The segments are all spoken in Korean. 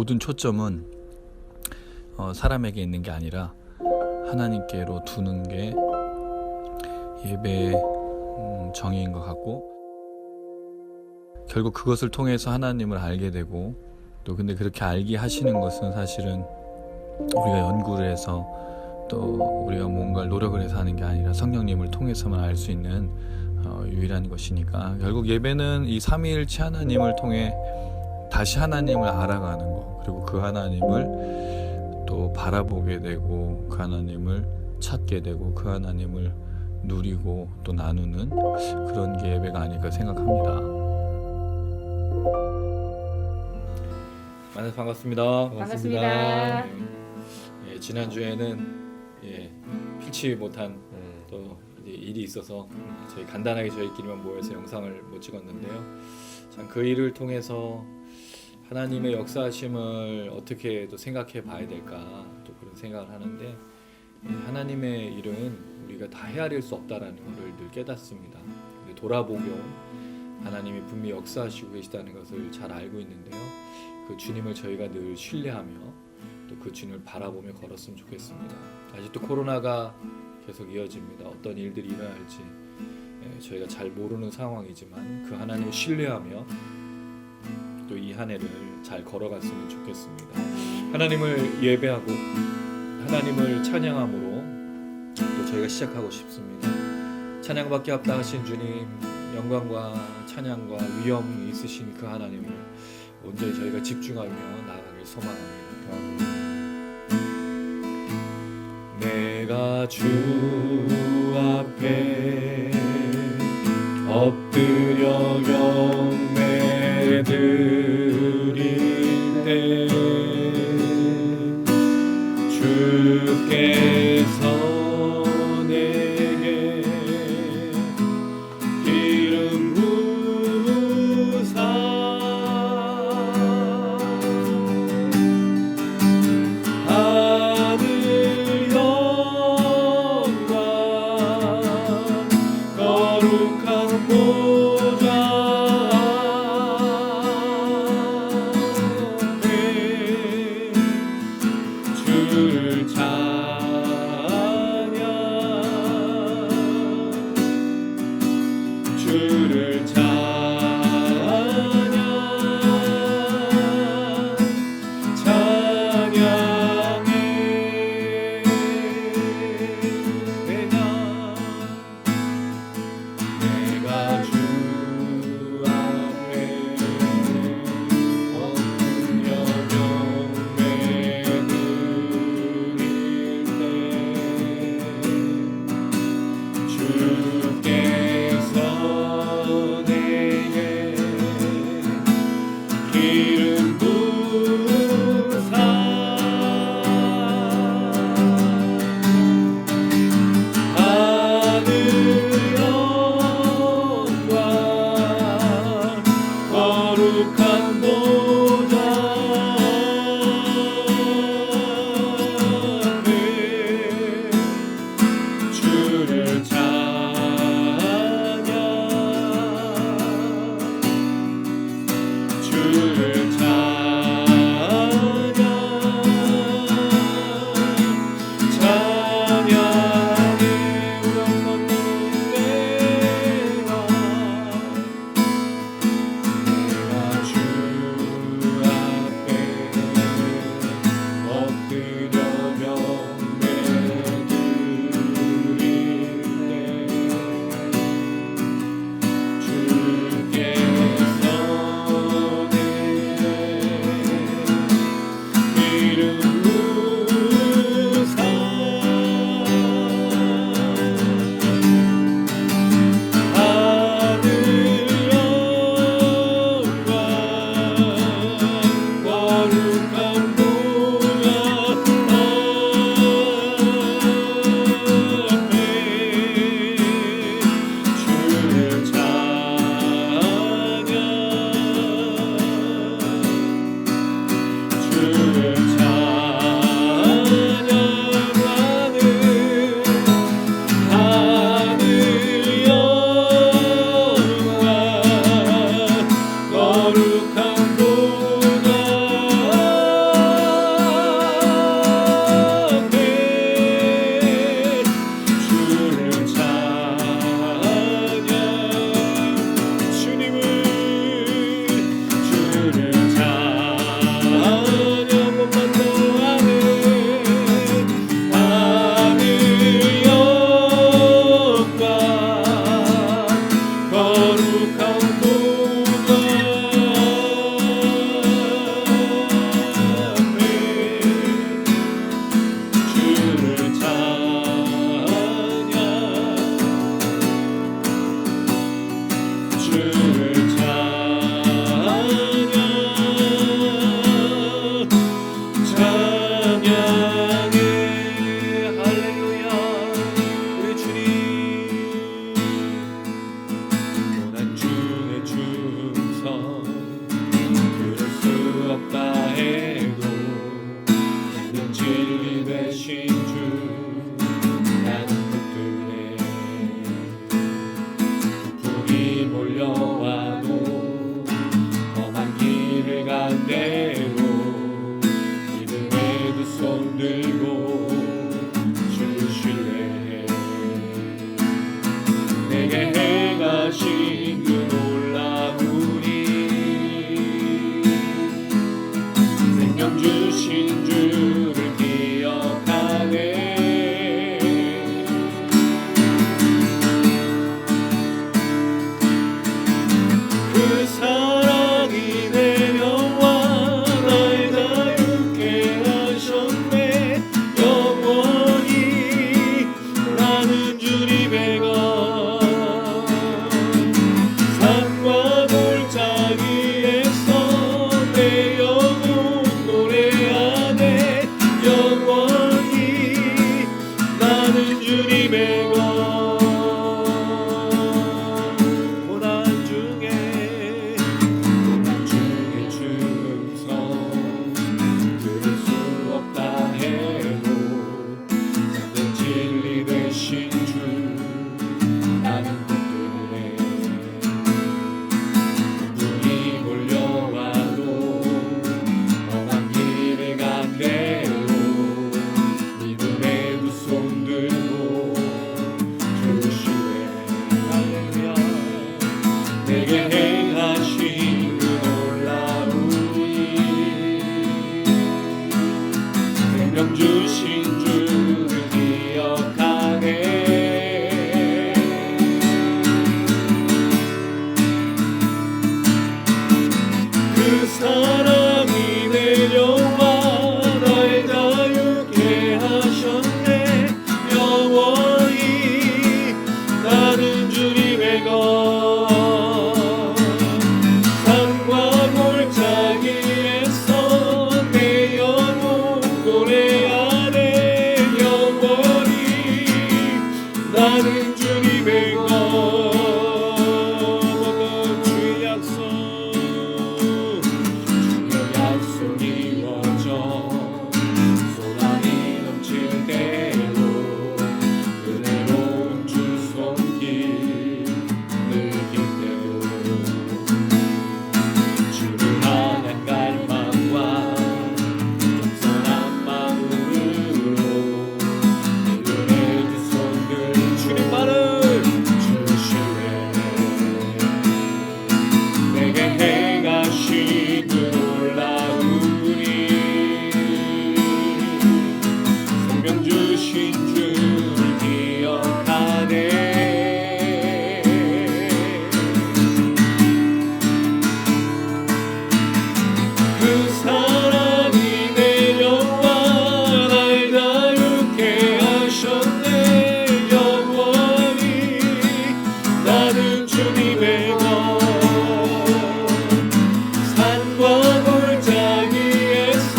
모든 초점은 사람에게 있는 게 아니라 하나님께로 두는 게 예배의 정의인 것 같고, 결국 그것을 통해서 하나님을 알게 되고, 또 근데 그렇게 알게 하시는 것은 사실은 우리가 연구를 해서 또 우리가 뭔가를 노력을 해서 하는 게 아니라 성령님을 통해서만 알 수 있는 유일한 것이니까, 결국 예배는 이 삼위일체 하나님을 통해 다시 하나님을 알아가는 거, 그리고 그 하나님을 또 바라보게 되고, 그 하나님을 찾게 되고, 그 하나님을 누리고 또 나누는 그런 게 예배가 아닐까 생각합니다. 만나서 반갑습니다. 반갑습니다. 예, 지난주에는 필치 못한 또 이제 일이 있어서 저희 간단하게 저희끼리만 모여서 영상을 못 찍었는데요. 참 그 일을 통해서 하나님의 역사하심을 어떻게 또 생각해 봐야 될까, 또 그런 생각을 하는데, 하나님의 일은 우리가 다 헤아릴 수 없다라는 것을 늘 깨닫습니다. 돌아보면 하나님이 분명히 역사하시고 계시다는 것을 잘 알고 있는데요. 그 주님을 저희가 늘 신뢰하며 또 그 주님을 바라보며 걸었으면 좋겠습니다. 아직도 코로나가 계속 이어집니다. 어떤 일들이 일어날지 저희가 잘 모르는 상황이지만 그 하나님을 신뢰하며 또 이 한 해를 잘 걸어갔으면 좋겠습니다. 하나님을 예배하고 하나님을 찬양함으로 또 저희가 시작하고 싶습니다. 찬양밖에 없다 하신 주님, 영광과 찬양과 위엄이 있으신 그 하나님을 온전히 저희가 집중하며 나아가길 소망합니다. 내가 주 앞에 엎드려 경배 드릴 때 주께서 내게 기름 부으사 하늘 영광 거룩한 보좌 앞에 주를 찬양, 주를 찬양, 찬양해. 내가 주 앞에 엎드려 경배 드릴 진리 되신 주 나는 붙들네. 불이 몰려와도 험한 길을 간대로 믿음의 두 손 들고 주 신뢰해. 내게 행하신 그 놀라운 일 생명 주신 주를 기억하네. 그 사랑이 내려와 날 자유케 하셨네. 영원히 나는 주님의 것 산과 골짜기에서 내 영혼 노래하네. 영원히 나는 주님의 것 고난 중에 죽음성 들을 수 없다 해도 참된 진리 되신 주 나는 붙들네. 눈이 몰려와도 험한 길을 간대로 믿음의 두 손 들고 주 신뢰. 할렐루야. 내게 행하신 그 놀라운 일 생명 주신 주를 기억하네. 그 사랑이 내려와 날 자유케 하셨네. 영원히 나는 주님의 것 산과 골짜기에서 내 영혼 노래하네. 영원히 나는 주님의 것 주의 약속 주의 약속 이루어져 소망이 넘칠 때로 은혜로운 주 손길 느낄 때로 주를 향한 갈망과 겸손한 마음으로 은혜의 두 손을 주님만을 주시네. 내게 행하신 그 놀라운 일 생명 주신 주를 기억하네. 그 사랑이 내려와 날 자유케 하셨네. 영원히 나는 주님의 것 산과 골짜기에서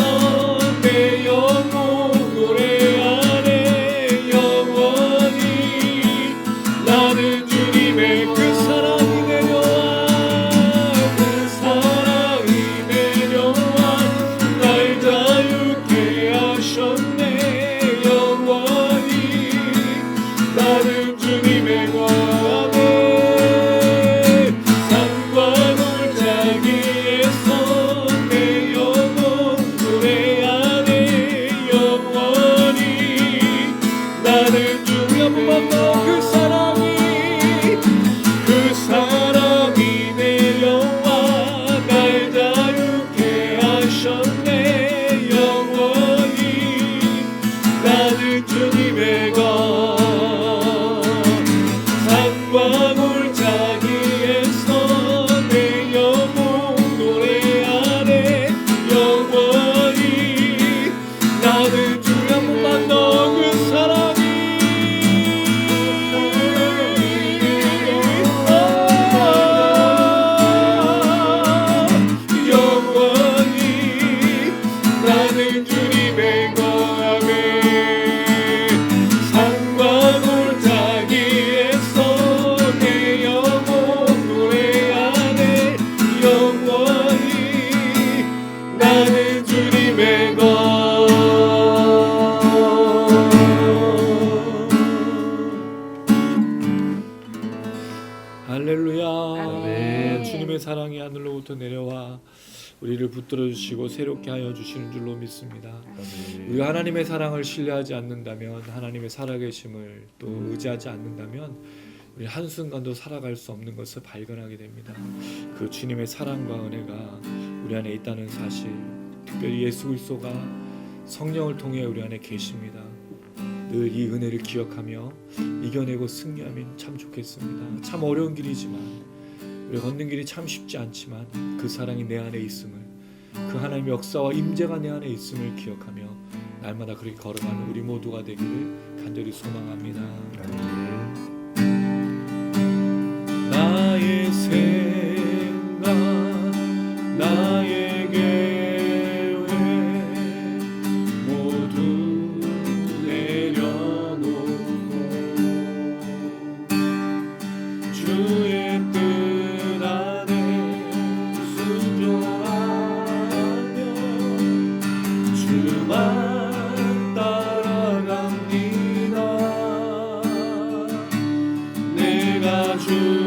내 영혼 노래하네. 영원히 나는 주님의 그 사랑이 내려와 그 사랑이 내려와 날 자유케 하셨네. 영원히 나는 주님의 것 산과 골짜기에서 내 영혼 노래하네. 영원히 나는 주의 한번만 그 사랑이 내려와 날 자유케 하셨네. 영원히 나는 주님의 것 산과 골짜기에서 내 영혼 노래하네. 영원히 나는 주의 한번만 더 그 사랑이 영원히 나는 주님의 것 산과 우리를 붙들어 주시고 새롭게 하여 주시는 줄로 믿습니다. 우리가 하나님의 사랑을 신뢰하지 않는다면, 하나님의 살아계심을 또 의지하지 않는다면 우리 한순간도 살아갈 수 없는 것을 발견하게 됩니다. 그 주님의 사랑과 은혜가 우리 안에 있다는 사실, 특별히 예수 그리스도가 성령을 통해 우리 안에 계십니다. 늘 이 은혜를 기억하며 이겨내고 승리하면 참 좋겠습니다. 참 어려운 길이지만, 우리가 걷는 길이 참 쉽지 않지만 그 사랑이 내 안에 있음을, 그 하나님의 역사와 임재가 내 안에 있음을 기억하며 날마다 그렇게 걸어가는 우리 모두가 되기를 간절히 소망합니다. 나의 생각, 나의 계획 모두 내려놓고 주의 뜻 안에 순종하며 주만 따라갑니다. 내가 주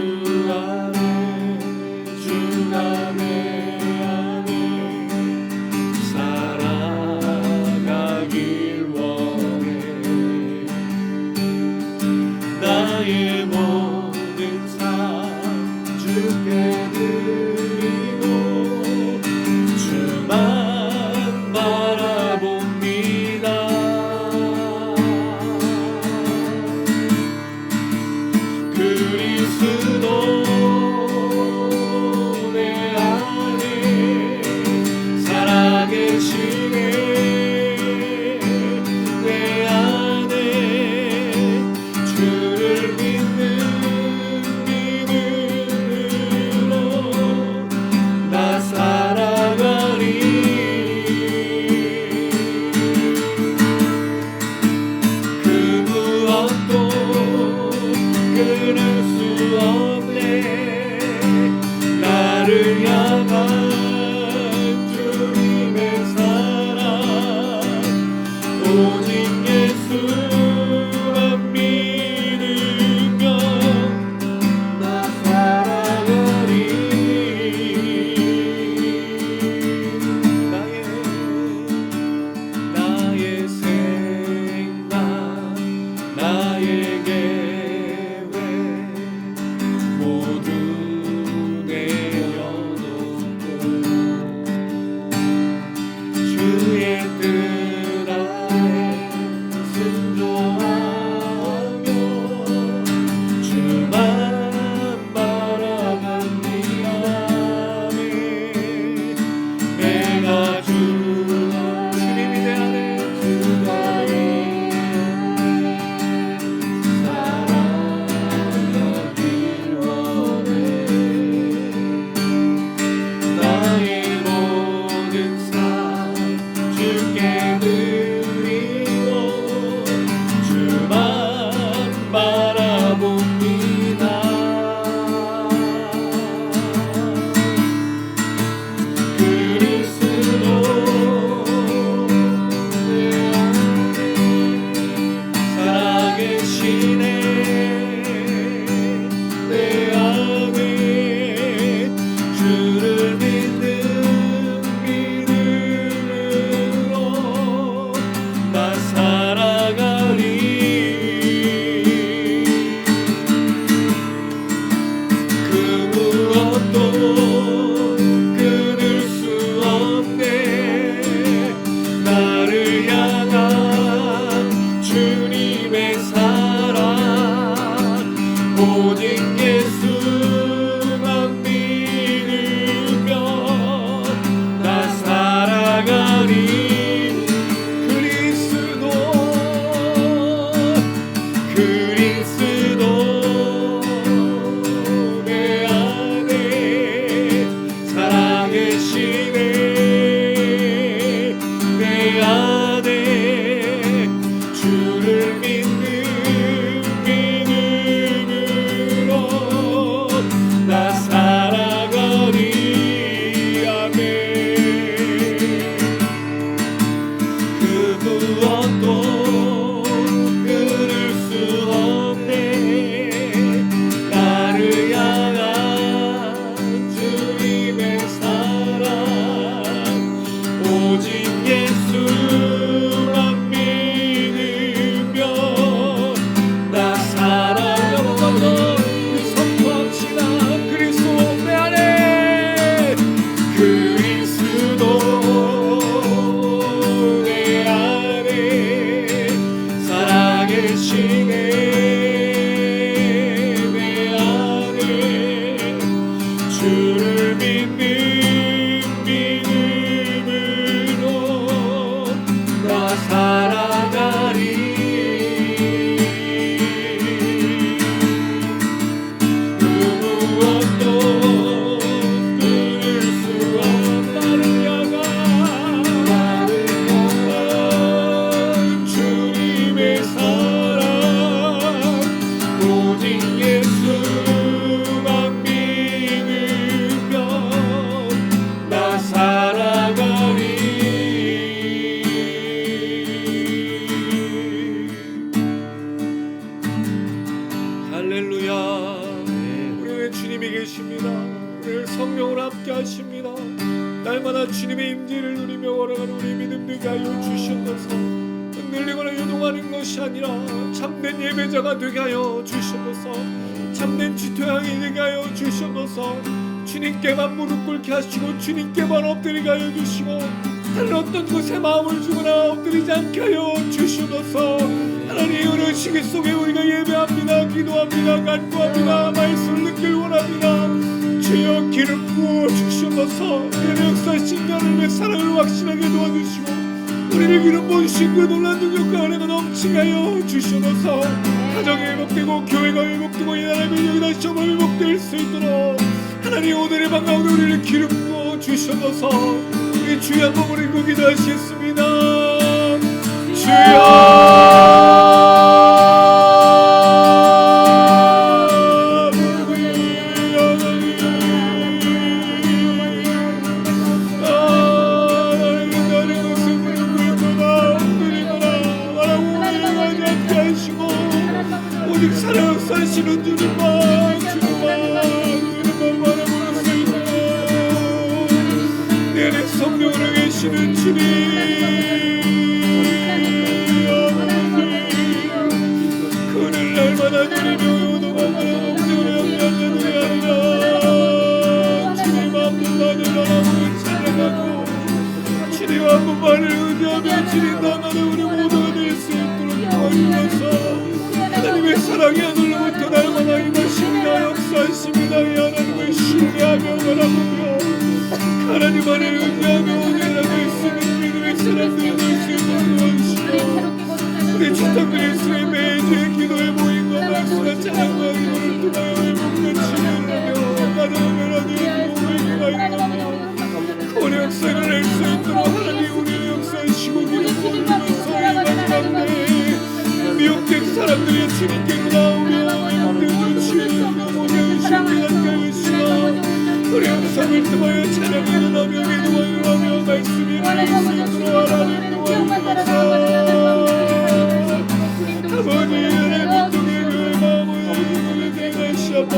나의 모든 삶 주께 드리고 주만 바라봅니다. 그리스도 내 안에 살아계시네. 내 안에 주를 믿는 계시네. 내 안에 주를 믿는 믿음으로 나 살아가리. 그 무엇도 끊을 수 없는 나를 향한 주님의 사랑, 오직 예수만 믿으며 나 살아가리. 할렐루야. 우리의 주님이 계십니다. 우리를 성령으로 함께 하십니다. 날마다 주님의 임재를 누리며 걸어가는 우리 믿음 되게 하여 주시옵소서. 흔들리거나 요동하는 것이 아니라 참된 예배자가 되게 하여 주시옵소서. 참된 지토양이 되게 하여 주시옵소서. 주님께만 무릎 꿇게 하시고 주님께만 엎드리게 하여 주시고 다른 어떤 곳에 마음을 주거나 엎드리지 않게 하여 주시옵소서. 하나님, 오늘 시기 속에 우리가 예배합니다. 기도합니다. 간구합니다. 말씀을 듣길 원합니다. 주여 기름 부어 주시옵소서. 우리의 역사하신 하나님의 사랑을 확신하게 도와주시고 우리를 기름 부으신 그 놀라운 능력과 은혜가 넘치게 하여 주시옵소서. 가정이 회복되고 교회가 회복되고 이 나라의 민족이 다시 정말 회복될 수 있도록 하나님, 오늘의 밤 가운데 우리를 기름 부어 주시옵소서. 우리 주여 한번 우리 기도하시겠습니다. 주여 사랑 사시는 주님만 주님만 바라볼 수 있는 내 안에 성령으로 계시는 주님, 그를 날마다 누리며 요동하며 주님 한 분만을 바라보고 찬양하고 주님 한 분만을 의지하며 주님 나만의 우리 모두가 될 수 있도록 도와주셔서 하나님의 사랑이 하늘로부터 날마다 임하십니다. 역사하십니다. 이 하나님을 신뢰하며 바라보며 하나님 안에 의지하며 오늘날 될 수 있는 믿음의 사람들이 될 수 있도록 도와주시고 우리 주탁 그리스도의 매주의 기도에 모임과 말씀과 찬양과 기도를 통하여 회복과 치유하며 가정을 하며 모임과 이루며 구원의 역사를 낼 수 있도록 하나님 우리의 역사하시고 기름 부으면서 이 마지막 때 미혹된 사람들이 주님께로 나오며 회복되고 치유되며 모든 신비한 가요시와 우리 영상을 통하여 찬양을 하며 기도를 하며 말씀이 일어날 수 있도록 하나님 도와주옵소서. 아버지 은혜 복종의 교회 마음을 주님의 대가시옵소서.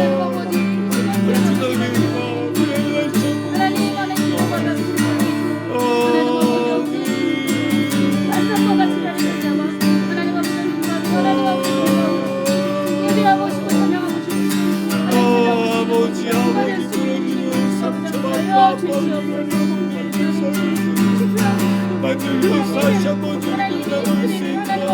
주님의 마음을 대가시옵소서. 아버지 그런 상처받고 만들 역사하시 한번 주님을 수 있도록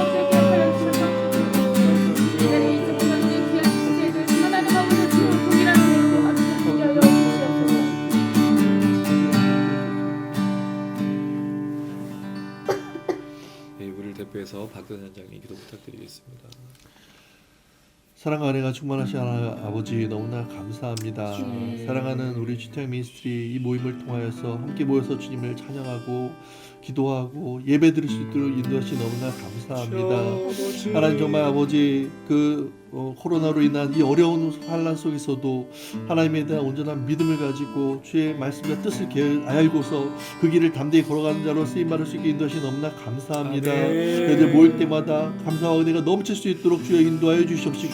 우리를 대표해서 박근 원장님 기도 부탁드리겠습니다. 사랑과 은혜가 충만하신 하나님 아버지 너무나 감사합니다. 사랑하는 우리 주택 미니스트리 이 모임을 통하여서 함께 모여서 주님을 찬양하고 기도하고 예배 드릴 수 있도록 인도하시 너무나 감사합니다. 하나님 정말 아버지 코로나로 인한 이 어려운 환란 속에서도 하나님에 대한 온전한 믿음을 가지고 주의 말씀과 뜻을 알고서 그 길을 담대히 걸어가는 자로 쓰임받을 수 있게 인도하시 너무나 감사합니다. 그들 모일 때마다 감사와 은혜가 넘칠 수 있도록 주여 인도하여 주시옵시고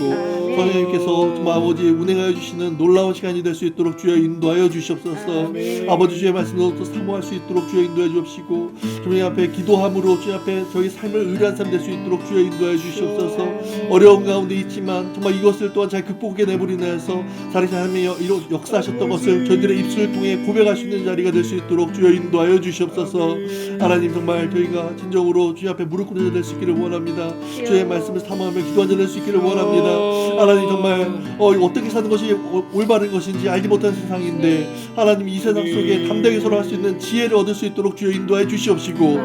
성령님께서 정말 아버지 운행하여 주시는 놀라운 시간이 될 수 있도록 주여 인도하여 주시옵소서. 아버지 주의 말씀을 또 사모할 수 있도록 주여 인도해 주옵시고 주님 앞에 기도함으로 주님 앞에 저희 삶을 의뢰한 삶 될 수 있도록 주여 인도하여 주시옵소서. 어려운 가운데 있지만 정말 이것을 또한 잘 극복해 내버리면서 사리 하나님의 역사하셨던 것을 저희들의 입술을 통해 고백할 수 있는 자리가 될 수 있도록 주여 인도하여 주시옵소서. 하나님 정말 저희가 진정으로 주님 앞에 무릎 꿇는 자 될 수 있기를 원합니다. 주의 말씀을 사모하며 기도한 자 될 수 있기를 원합니다. 하나님 정말 어떻게 사는 것이 올바른 것인지 알지 못한 세상인데 하나님 이 세상 속에 담대하게 살아갈 수 있는 지혜를 얻을 수 있도록 주여 인도하여 주시옵시고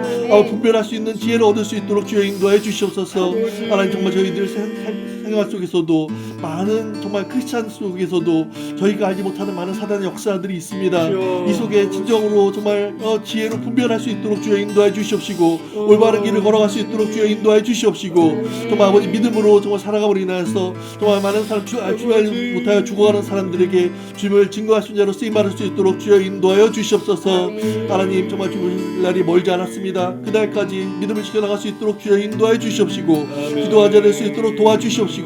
분별할 수 있는 지혜를 얻을 수 있도록 주여 인도하여 주시옵소서. 하나님 정말 저희들 생활 속에서도 많은 정말 크리스찬 속에서도 저희가 알지 못하는 많은 사단의 역사들이 있습니다. 이 속에 진정으로 정말 지혜로 분별할 수 있도록 주여 인도하여 주시옵시고 올바른 길을 걸어갈 수 있도록 주여 인도하여 주시옵시고 정말 아버지 믿음으로 정말 살아감으로 인하여서 정말 많은 사람 주알 못하여 죽어가는 사람들에게 주님을 증거할 수 있는 자로 쓰임받을 수 있도록 주여 인도하여 주시옵소서. 하나님 정말 죽을 날이 멀지 않았습니다. 그날까지 믿음을 지켜나갈 수 있도록 주여 인도하여 주시옵시고 기도하자 될 수 있도록 도와주시옵시고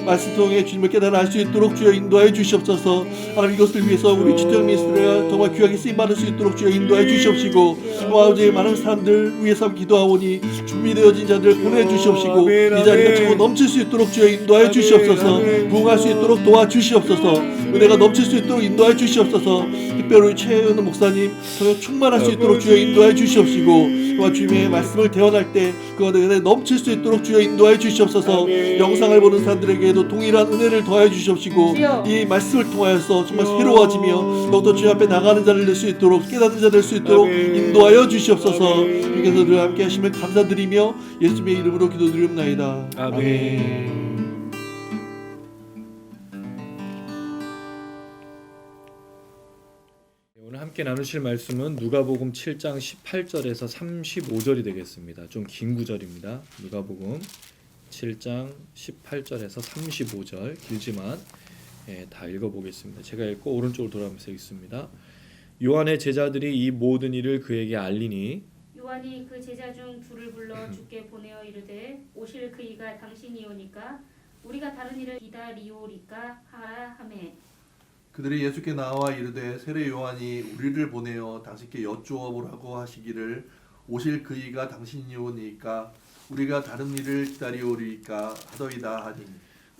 말씀 통해 주님을 깨달아 알 수 있도록 주여 인도하여 주시옵소서. 하나님 이것을 위해서 우리 주택 미니스트리가 정말 귀하게 쓰임받을 수 있도록 주여 인도하여 주시옵시고 아버지 많은 사람들 위해서 기도하오니 준비되어진 자들 보내주시옵시고 이 자리가 차고 넘칠 수 있도록 주여 인도하여 주시옵소서. 부응할 수 있도록 도와주시옵소서. 은혜가 넘칠 수 있도록 인도하여 주시옵소서. 특별히 최은우 목사님 성령 충만할 수 있도록 주여 인도하여 주시옵시고 주님의 말씀을 대언할 때 그 은혜 넘칠 수 있도록 주여 인도하여 주시옵소서. 영상을 보는 사람들에게도 동일한 은혜를 더하여 주시옵시고 이 말씀을 통하여서 정말 새로워지며 더욱더 주님 앞에 나가는 자를 낼 수 있도록 깨닫는 자 될 수 있도록 인도하여 주시옵소서. 주께서 늘 함께 하심을 감사드리며 예수님의 이름으로 기도드리옵나이다. 아멘. 함께 나누실 말씀은 누가복음 7장 18절에서 35절이 되겠습니다. 좀 긴 구절입니다. 누가복음 7장 18절에서 35절 길지만 다 읽어보겠습니다. 제가 읽고 오른쪽으로 돌아가면서 읽습니다. 요한의 제자들이 이 모든 일을 그에게 알리니 요한이 그 제자 중 둘을 불러 주께 보내어 이르되 오실 그이가 당신이오니까 우리가 다른 일을 기다리오리까 하라 하매 그들이 예수께 나와 이르되 세례 요한이 우리를 보내어 당신께 여쭈어 보라고 하시기를 오실 그이가 당신이오니까 우리가 다른 일을 기다리오리까 하더이다 하니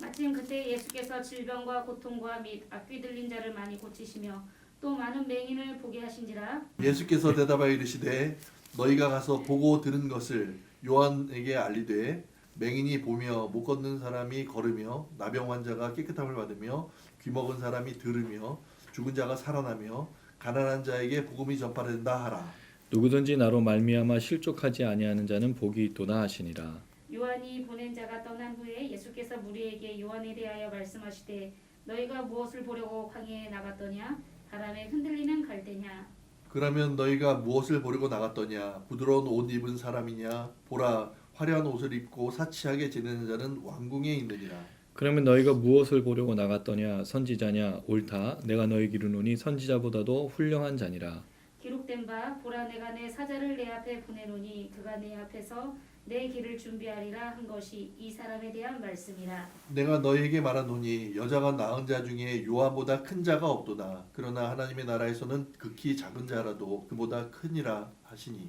마침 그때 예수께서 질병과 고통과 및 악귀 들린 자를 많이 고치시며 또 많은 맹인을 보게 하신지라 예수께서 대답하여 이르시되 너희가 가서 보고 들은 것을 요한에게 알리되 맹인이 보며 못 걷는 사람이 걸으며 나병 환자가 깨끗함을 받으며 귀먹은 사람이 들으며 죽은 자가 살아나며 가난한 자에게 복음이 전파된다 하라. 누구든지 나로 말미암아 실족하지 아니하는 자는 복이 있도다 하시니라. 요한이 보낸 자가 떠난 후에 예수께서 무리에게 요한에 대하여 말씀하시되 너희가 무엇을 보려고 광야에 나갔더냐 바람에 흔들리는 갈대냐 그러면 너희가 무엇을 보려고 나갔더냐 부드러운 옷 입은 사람이냐 보라 화려한 옷을 입고 사치하게 지내는 자는 왕궁에 있느니라. 그러면 너희가 무엇을 보려고 나갔더냐 선지자냐 옳다 내가 너희에게 이르노니 선지자보다도 훌륭한 자니라. 기록된 바 보라 내가 내 사자를 내 앞에 보내노니 그가 내 앞에서 내 길을 준비하리라 한 것이 이 사람에 대한 말씀이라. 내가 너희에게 말하노니 여자가 낳은 자 중에 요한보다 큰 자가 없도다. 그러나 하나님의 나라에서는 극히 작은 자라도 그보다 크니라 하시니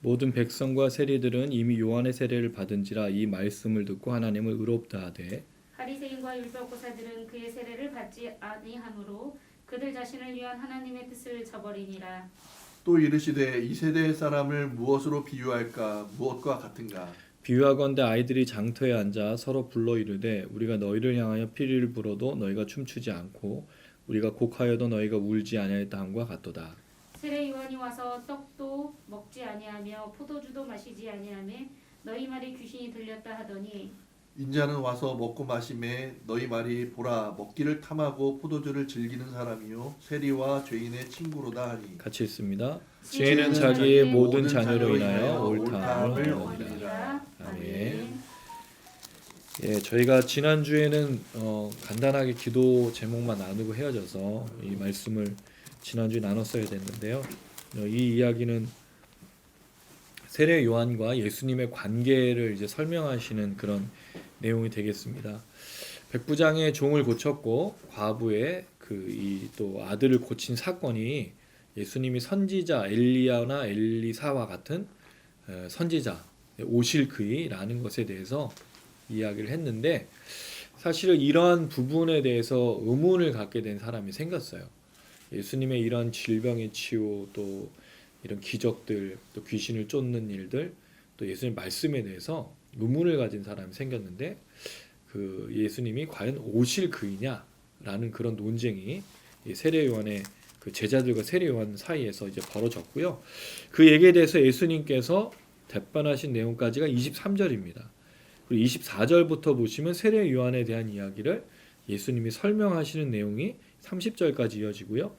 모든 백성과 세리들은 이미 요한의 세례를 받은지라 이 말씀을 듣고 하나님을 의롭다 하되 바리새인과 율법교사들은 그의 세례를 받지 아니하므로 그들 자신을 위한 하나님의 뜻을 저버리니라. 또 이르시되 이 세대의 사람을 무엇으로 비유할까 무엇과 같은가 비유하건대 아이들이 장터에 앉아 서로 불러 이르되 우리가 너희를 향하여 피리를 불어도 너희가 춤추지 않고 우리가 곡하여도 너희가 울지 아니하였다 함과 같도다. 세례 요한이 와서 떡도 먹지 아니하며 포도주도 마시지 아니하며 너희 말이 귀신이 들렸다 하더니 인자는 와서 먹고 마심에 너희 말이 보라 먹기를 탐하고 포도주를 즐기는 사람이요 세리와 죄인의 친구로다 하니 같이 읽습니다. 죄인은 죄인은 자기의 모든 자녀로 인하여 옳다함을 옳다함을 얻으리라. 아멘. 아멘. 예, 저희가 지난주에는 간단하게 기도 제목만 나누고 헤어져서 이 말씀을 지난주에 나눴어야 됐는데요. 이 이야기는 세례 요한과 예수님의 관계를 이제 설명하시는 그런 내용이 되겠습니다. 백부장의 종을 고쳤고 과부의 이 또 아들을 고친 사건이 예수님이 선지자 엘리야나 엘리사와 같은 선지자 오실 그이라는 것에 대해서 이야기를 했는데 사실은 이러한 부분에 대해서 의문을 갖게 된 사람이 생겼어요. 예수님의 이런 질병의 치유 또 이런 기적들 또 귀신을 쫓는 일들 또 예수님 말씀에 대해서 의문을 가진 사람이 생겼는데 그 예수님이 과연 오실 그이냐라는 그런 논쟁이 이 세례 요한의 그 제자들과 세례 요한 사이에서 이제 벌어졌고요. 그 얘기에 대해서 예수님께서 답변하신 내용까지가 23절입니다. 그리고 24절부터 보시면 세례 요한에 대한 이야기를 예수님이 설명하시는 내용이 30절까지 이어지고요.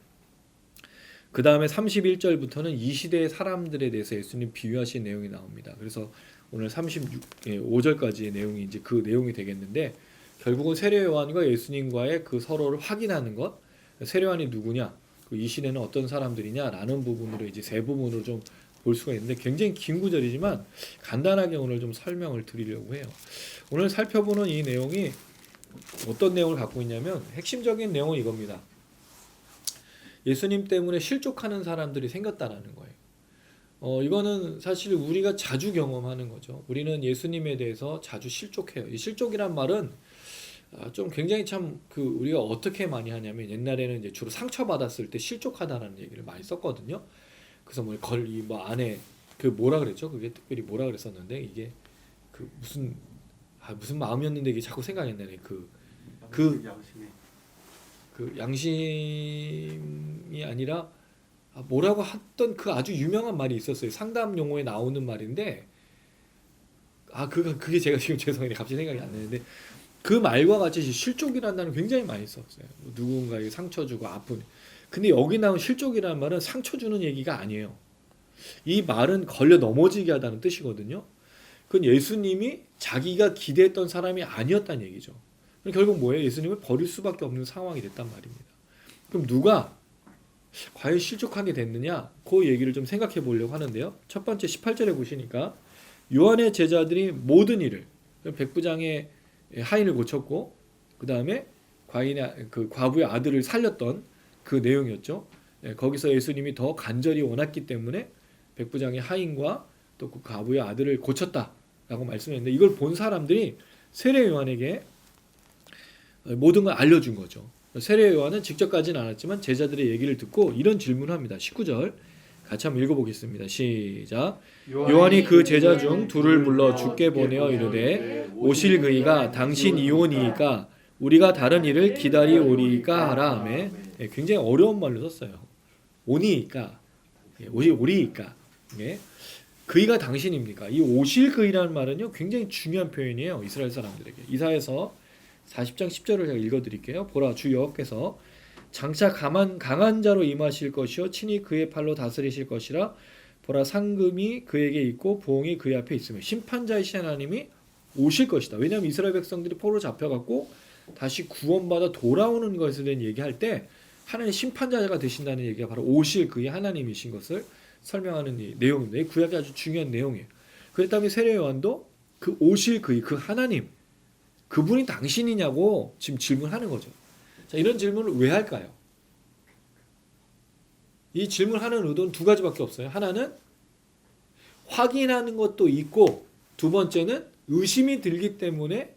그 다음에 31절부터는 이 시대의 사람들에 대해서 예수님 비유하신 내용이 나옵니다. 그래서 오늘 35절까지의 내용이 이제 그 내용이 되겠는데 결국은 세례 요한과 예수님과의 그 서로를 확인하는 것, 세례 요한이 누구냐, 이 시대는 어떤 사람들이냐라는 부분으로 이제 세 부분으로 좀 볼 수가 있는데 굉장히 긴 구절이지만 간단하게 오늘 좀 설명을 드리려고 해요. 오늘 살펴보는 이 내용이 어떤 내용을 갖고 있냐면 핵심적인 내용은 이겁니다. 예수님 때문에 실족하는 사람들이 생겼다라는 거예요. 이거는 사실 우리가 자주 경험하는 거죠. 우리는 예수님에 대해서 자주 실족해요. 이 실족이란 말은 좀 굉장히 참 그 우리가 어떻게 많이 하냐면 옛날에는 이제 주로 상처받았을 때 실족하다라는 얘기를 많이 썼거든요. 그래서 뭐 안에 그 뭐라 그랬죠? 그게 특별히 뭐라 그랬었는데 이게 그 무슨 마음이었는데 이게 자꾸 생각이 안 나네. 그 양심이 아니라 뭐라고 했던 그 아주 유명한 말이 있었어요. 상담 용어에 나오는 말인데 그게 제가 지금 죄송해요. 갑자기 생각이 안 나는데 그 말과 같이 실족이라는 단어 굉장히 많이 썼어요. 누군가에게 상처 주고 아픈. 근데 여기 나온 실족이라는 말은 상처 주는 얘기가 아니에요. 이 말은 걸려 넘어지게 하다는 뜻이거든요. 그건 예수님이 자기가 기대했던 사람이 아니었다는 얘기죠. 결국 뭐예요? 예수님을 버릴 수밖에 없는 상황이 됐단 말입니다. 그럼 누가 과연 실족하게 됐느냐? 그 얘기를 좀 생각해 보려고 하는데요. 첫 번째 18절에 보시니까 요한의 제자들이 모든 일을 백부장의 하인을 고쳤고 그 다음에 그 과부의 아들을 살렸던 그 내용이었죠. 거기서 예수님이 더 간절히 원했기 때문에 백부장의 하인과 또 그 과부의 아들을 고쳤다라고 말씀했는데 이걸 본 사람들이 세례 요한에게 모든 걸 알려준 거죠. 세례 요한은 직접 가진 않았지만 제자들의 얘기를 듣고 이런 질문을 합니다. 19절 같이 한번 읽어보겠습니다. 시작. 요한이 그 제자 중 둘을 불러 주께 보내어 이르되 오실 그이가 당신이오니이까 우리가 다른 일을 기다리오리이까 하라 하매 굉장히 어려운 말로 썼어요. 오니이까 오리이까 그이가 당신입니까? 이 오실 그이라는 말은요 굉장히 중요한 표현이에요. 이스라엘 사람들에게. 이사야서 40장 10절을 제가 읽어드릴게요. 보라 주 여호와께서 장차 강한 자로 임하실 것이요 친히 그의 팔로 다스리실 것이라. 보라 상금이 그에게 있고 보응이 그의 앞에 있으며 심판자이신 하나님이 오실 것이다. 왜냐하면 이스라엘 백성들이 포로로 잡혀갖고 다시 구원받아 돌아오는 것에 대한 얘기할 때 하나님 심판자가 되신다는 얘기가 바로 오실 그의 하나님이신 것을 설명하는 내용입니다. 이 구약이 아주 중요한 내용이에요. 그렇다면 세례 요한도 그 오실 그의 그 하나님 그분이 당신이냐고 지금 질문하는 거죠. 자, 이런 질문을 왜 할까요? 이 질문하는 의도는 두 가지밖에 없어요. 하나는 확인하는 것도 있고 두 번째는 의심이 들기 때문에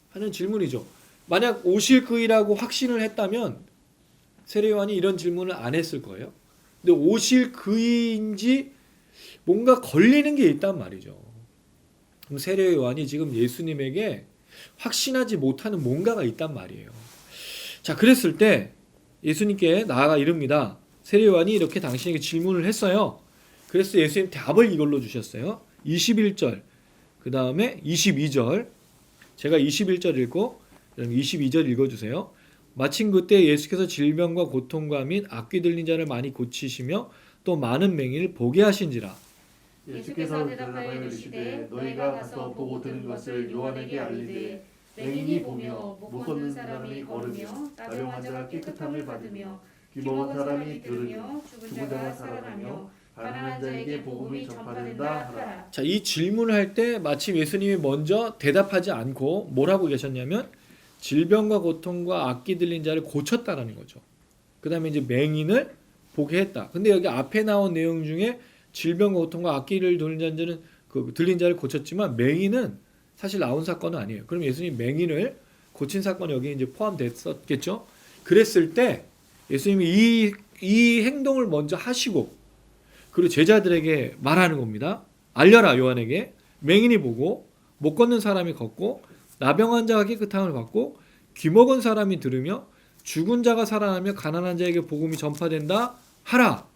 하는 질문이죠. 만약 오실 그이라고 확신을 했다면 세례 요한이 이런 질문을 안 했을 거예요. 근데 오실 그이인지 뭔가 걸리는 게 있단 말이죠. 그럼 세례 요한이 지금 예수님에게 확신하지 못하는 뭔가가 있단 말이에요. 자, 그랬을 때 예수님께 나아가 이릅니다. 세례 요한이 이렇게 당신에게 질문을 했어요. 그래서 예수님 답을 이걸로 주셨어요. 21절 그 다음에 22절 제가 21절 읽고 22절 읽어주세요. 마침 그때 예수께서 질병과 고통과 및 악귀 들린 자를 많이 고치시며 또 많은 맹인을 보게 하신지라. 예수께서 대답하여 이르시되 너희가 가서 보고 들은 것을 요한에게 알리되 맹인이 보며 못 걷는 사람이 걸으며 나병 환자가 깨끗함을 받으며 귀 먹은 사람이 들으며 죽은 자가 살아나며 가난한 자에게 복음이 전파된다 하라. 자, 이 질문을 할 때 마침 예수님이 먼저 대답하지 않고 뭐라고 계셨냐면 질병과 고통과 악기 들린 자를 고쳤다라는 거죠. 그 다음에 이제 맹인을 보게 했다. 근데 여기 앞에 나온 내용 중에 질병과 고통과 악기를 들린 자는 그 들린 자를 고쳤지만 맹인은 사실 나온 사건은 아니에요. 그럼 예수님 맹인을 고친 사건이 여기 이제 포함됐었겠죠. 그랬을 때 예수님이 이 행동을 먼저 하시고 그리고 제자들에게 말하는 겁니다. 알려라 요한에게. 맹인이 보고 못 걷는 사람이 걷고 나병 자가 깨끗함을 받고 귀먹은 사람이 들으며 죽은 자가 살아나며 가난한 자에게 복음이 전파된다 하라.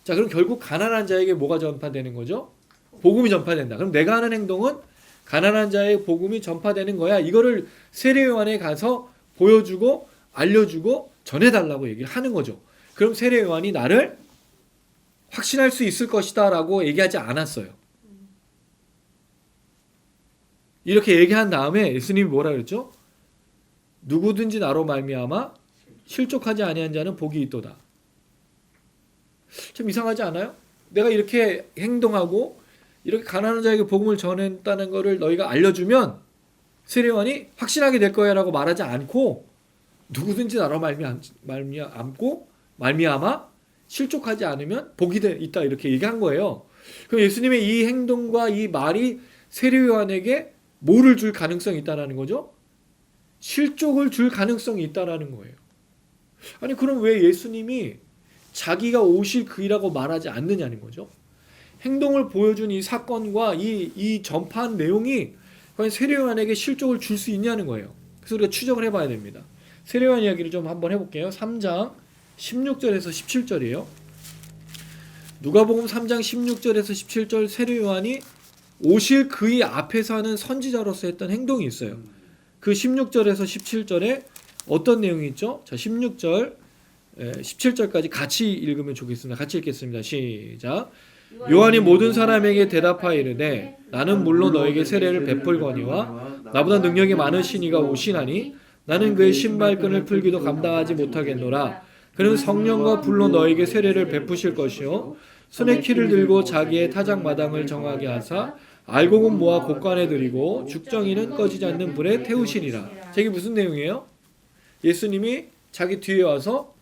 자, 그럼 결국 가난한 자에게 뭐가 전파되는 거죠? 복음이 전파된다. 그럼 내가 하는 행동은 가난한 자의 복음이 전파되는 거야. 이거를 세례요한에 가서 보여주고 알려주고 전해달라고 얘기를 하는 거죠. 그럼 세례요한이 나를 확신할 수 있을 것이다 라고 얘기하지 않았어요. 이렇게 얘기한 다음에 예수님이 뭐라 그랬죠? 누구든지 나로 말미암아 실족하지 아니한 자는 복이 있도다. 좀 이상하지 않아요? 내가 이렇게 행동하고 이렇게 가난한 자에게 복음을 전했다는 것을 너희가 알려주면 세례요한이 확신하게 될 거야 라고 말하지 않고 누구든지 나로 말미암아 실족하지 않으면 복이 있다 이렇게 얘기한 거예요. 그럼 예수님의 이 행동과 이 말이 세례요한에게 뭐를 줄 가능성이 있다는 거죠? 실족을 줄 가능성이 있다는 거예요. 아니 그럼 왜 예수님이 자기가 오실 그이라고 말하지 않느냐는 거죠. 행동을 보여준 이 사건과 이 전파한 내용이 과연 세례요한에게 실족을 줄 수 있냐는 거예요. 그래서 우리가 추적을 해봐야 됩니다. 세례요한 이야기를 좀 한번 해볼게요. 3장 16절에서 17절이에요. 누가복음 3장 16절에서 17절 세례요한이 오실 그의 앞에서 하는 선지자로서 했던 행동이 있어요. 그 16절에서 17절에 어떤 내용이 있죠? 자, 16절, 17절까지 같이 읽으면 좋겠습니다. 같이 읽겠습니다. 시작. 요한이 모든 사람에게 대답하여 이르되 나는 물론 너에게 세례를 베풀거니와 나보다 능력이 많으신 이가 오시나니 나는 그의 신발끈을 풀기도 감당하지 못하겠노라. 그는 성령과 불로 너에게 세례를 베푸실 것이요 손에 키를 들고 자기의 타작마당을 정하게 하사 알곡은 모아 곳간에 들이고 죽정이는 꺼지지 않는 불에 태우시리라. 이게 무슨 내용이에요? 예수님이 자기 뒤에 와서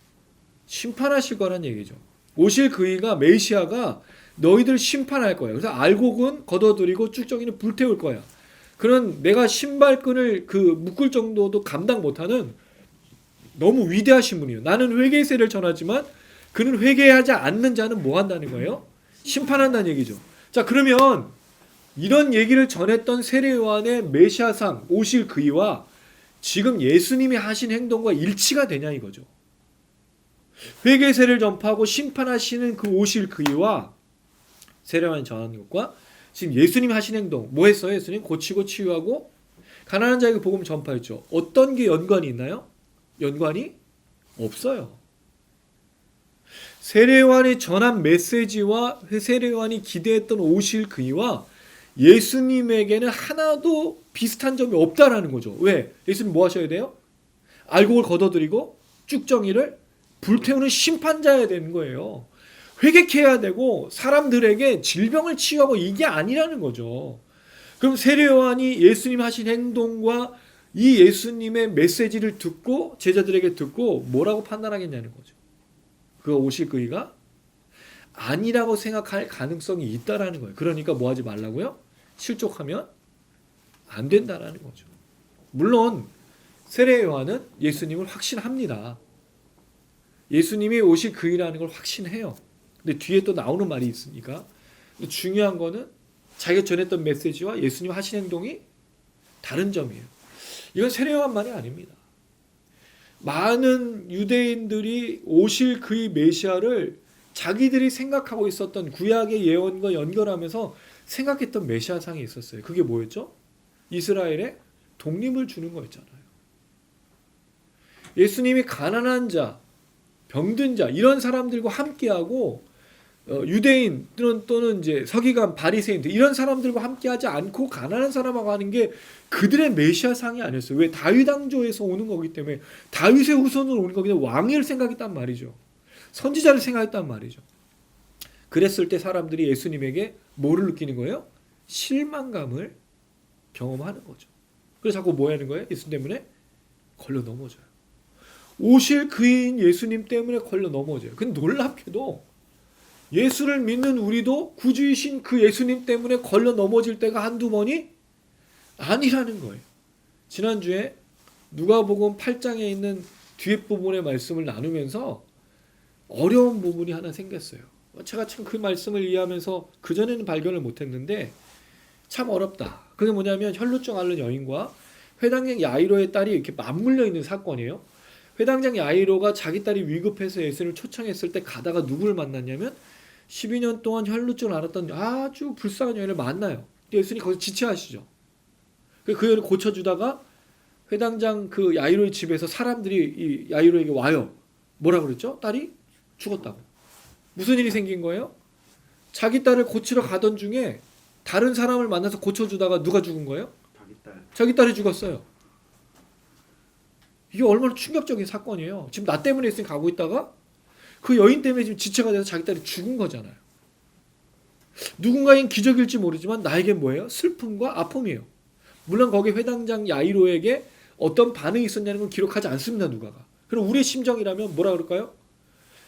심판하실 거란 얘기죠. 오실 그이가 메시아가 너희들 심판할 거예요. 그래서 알곡은 걷어들이고 쭉정이는 불태울 거야. 그런 내가 신발끈을 묶을 정도도 감당 못하는 너무 위대하신 분이에요. 나는 회개의 세를 전하지만 그는 회개하지 않는 자는 뭐 한다는 거예요? 심판한다는 얘기죠. 자, 그러면 이런 얘기를 전했던 세례요한의 메시아상 오실 그이와 지금 예수님이 하신 행동과 일치가 되냐 이거죠. 회개의 세를 전파하고 심판하시는 그 오실 그이와 세례요한이 전하는 것과 지금 예수님이 하신 행동 뭐 했어요? 예수님 고치고 치유하고 가난한 자에게 복음 전파했죠. 어떤 게 연관이 있나요? 연관이 없어요. 세례요한이 전한 메시지와 세례요한이 기대했던 오실 그이와 예수님에게는 하나도 비슷한 점이 없다라는 거죠. 왜? 예수님 뭐 하셔야 돼요? 알곡을 걷어들이고 쭉정이를 불태우는 심판자여야 되는 거예요. 회개해야 되고 사람들에게 질병을 치유하고 이게 아니라는 거죠. 그럼 세례요한이 예수님 하신 행동과 이 예수님의 메시지를 듣고 제자들에게 듣고 뭐라고 판단하겠냐는 거죠. 그 오실 그이가 아니라고 생각할 가능성이 있다라는 거예요. 그러니까 뭐 하지 말라고요? 실족하면 안 된다라는 거죠. 물론 세례요한은 예수님을 확신합니다. 예수님이 오실 그이라는 걸 확신해요. 근데 뒤에 또 나오는 말이 있으니까 중요한 거는 자기가 전했던 메시지와 예수님 하신 행동이 다른 점이에요. 이건 세례요한만이 아닙니다. 많은 유대인들이 오실 그의 메시아를 자기들이 생각하고 있었던 구약의 예언과 연결하면서 생각했던 메시아상이 있었어요. 그게 뭐였죠? 이스라엘에 독립을 주는 거였잖아요. 예수님이 가난한 자, 병든 자 이런 사람들과 함께하고 유대인 또는 이제 서기관, 바리새인들 이런 사람들과 함께하지 않고 가난한 사람하고 하는 게 그들의 메시아상이 아니었어요. 왜? 다윗 왕조에서 오는 거기 때문에 다윗의 후손으로 오는 거기 때문에 왕을 생각했단 말이죠. 선지자를 생각했단 말이죠. 그랬을 때 사람들이 예수님에게 뭐를 느끼는 거예요? 실망감을 경험하는 거죠. 그래서 자꾸 뭐 하는 거예요? 예수님 때문에 걸려 넘어져요. 오실 그인 예수님 때문에 걸려 넘어져요. 근데 놀랍게도 예수를 믿는 우리도 구주이신 그 예수님 때문에 걸려 넘어질 때가 한두 번이 아니라는 거예요. 지난주에 누가복음 8장에 있는 뒤에 부분의 말씀을 나누면서 어려운 부분이 하나 생겼어요. 제가 참 그 말씀을 이해하면서 그전에는 발견을 못했는데 참 어렵다. 그게 뭐냐면 혈루증 앓는 여인과 회당장 야이로의 딸이 이렇게 맞물려 있는 사건이에요. 회당장 야이로가 자기 딸이 위급해서 예수를 초청했을 때 가다가 누구를 만났냐면 12년 동안 혈루증을 앓았던 아주 불쌍한 여인을 만나요. 예수님이 거기서 지체하시죠. 그 여인을 고쳐주다가 회당장 그 야이로의 집에서 사람들이 이 야이로에게 와요. 뭐라 그랬죠? 딸이 죽었다고. 무슨 일이 생긴 거예요? 자기 딸을 고치러 가던 중에 다른 사람을 만나서 고쳐주다가 누가 죽은 거예요? 자기 딸이 죽었어요. 이게 얼마나 충격적인 사건이에요. 지금 나 때문에 예수님 가고 있다가 그 여인 때문에 지금 지체가 돼서 자기 딸이 죽은 거잖아요. 누군가엔 기적일지 모르지만 나에겐 뭐예요? 슬픔과 아픔이에요. 물론 거기 회당장 야이로에게 어떤 반응이 있었냐는 건 기록하지 않습니다. 누가가. 그럼 우리의 심정이라면 뭐라 그럴까요?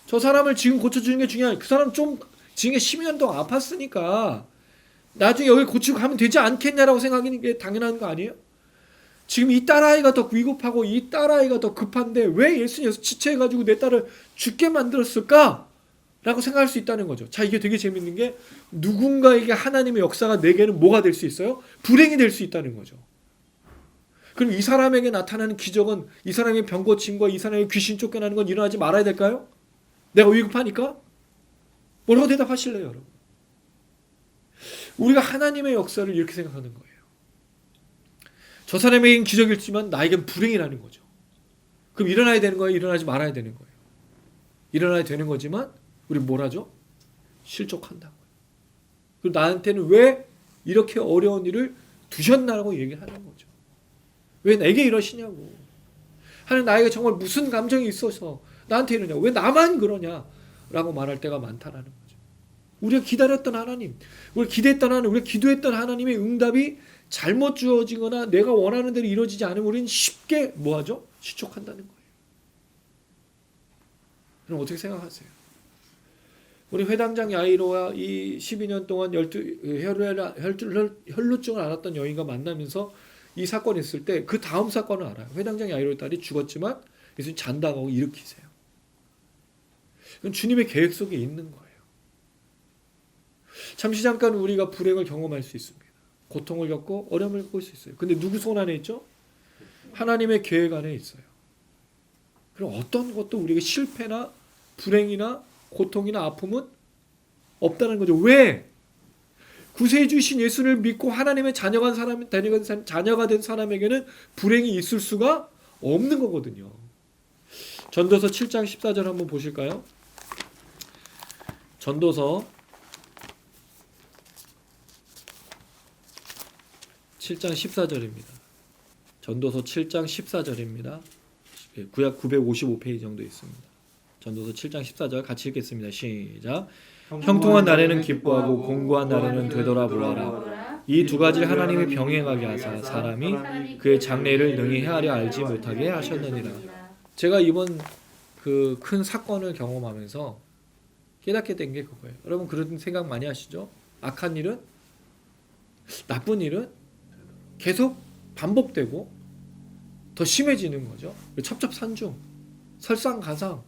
저 사람을 지금 고쳐주는 게 중요해. 그 사람 좀 지금 12년 동안 아팠으니까 나중에 여기 고치고 가면 되지 않겠냐라고 생각하는 게 당연한 거 아니에요? 지금 이 딸아이가 더 위급하고 이 딸아이가 더 급한데 왜 예수님께서 지체해가지고 내 딸을 죽게 만들었을까? 라고 생각할 수 있다는 거죠. 자, 이게 되게 재밌는 게 누군가에게 하나님의 역사가 내게는 뭐가 될 수 있어요? 불행이 될 수 있다는 거죠. 그럼 이 사람에게 나타나는 기적은 이 사람의 병 고침과 이 사람의 귀신 쫓겨나는 건 일어나지 말아야 될까요? 내가 위급하니까? 뭐라고 대답하실래요, 여러분? 우리가 하나님의 역사를 이렇게 생각하는 거예요. 저 사람에겐 기적이지만 나에겐 불행이라는 거죠. 그럼 일어나야 되는 거예요? 일어나지 말아야 되는 거예요? 일어나야 되는 거지만 우리 뭘 하죠? 실족한다고요. 그리고 나한테는 왜 이렇게 어려운 일을 두셨나라고 얘기를 하는 거죠. 왜 내게 이러시냐고. 하나님 나에게 정말 무슨 감정이 있어서 나한테 이러냐고. 왜 나만 그러냐라고 말할 때가 많다라는 거죠. 우리가 기다렸던 하나님, 우리가 기대했던 하나님, 우리가 기도했던 하나님의 응답이 잘못 주어지거나 내가 원하는 대로 이루어지지 않으면 우리는 쉽게 뭐하죠? 실족한다는 거예요. 그럼 어떻게 생각하세요? 우리 회당장 야이로와 이 12년 동안 혈루증을 앓았던 여인과 만나면서 이 사건이 있을 때 그 다음 사건을 알아요. 회당장 야이로의 딸이 죽었지만 예수님 잔다고 일으키세요. 그건 주님의 계획 속에 있는 거예요. 잠시 잠깐 우리가 불행을 경험할 수 있습니다. 고통을 겪고 어려움을 겪을 수 있어요. 근데 누구 손 안에 있죠? 하나님의 계획 안에 있어요. 그럼 어떤 것도 우리에게 실패나 불행이나 고통이나 아픔은 없다는 거죠. 왜? 구세주이신 예수를 믿고 하나님의 자녀가 된 사람에게는 불행이 있을 수가 없는 거거든요. 전도서 7장 14절 한번 보실까요? 전도서 7장 14절입니다. 전도서 7장 14절입니다. 구약 955페이지 정도 있습니다. 전도서 7장 14절 같이 읽겠습니다. 시작. 형통한 날에는 기뻐하고 공고한 날에는 되돌아보아라. 이 두 가지를 하나님이 병행하게 하사 사람이 그의 장래를 능히 헤아려 알지 못하게 하셨느니라. 제가 이번 그 큰 사건을 경험하면서 깨닫게 된 게 그거예요. 여러분 그런 생각 많이 하시죠? 악한 일은, 나쁜 일은 계속 반복되고 더 심해지는 거죠. 첩첩산중, 설상가상.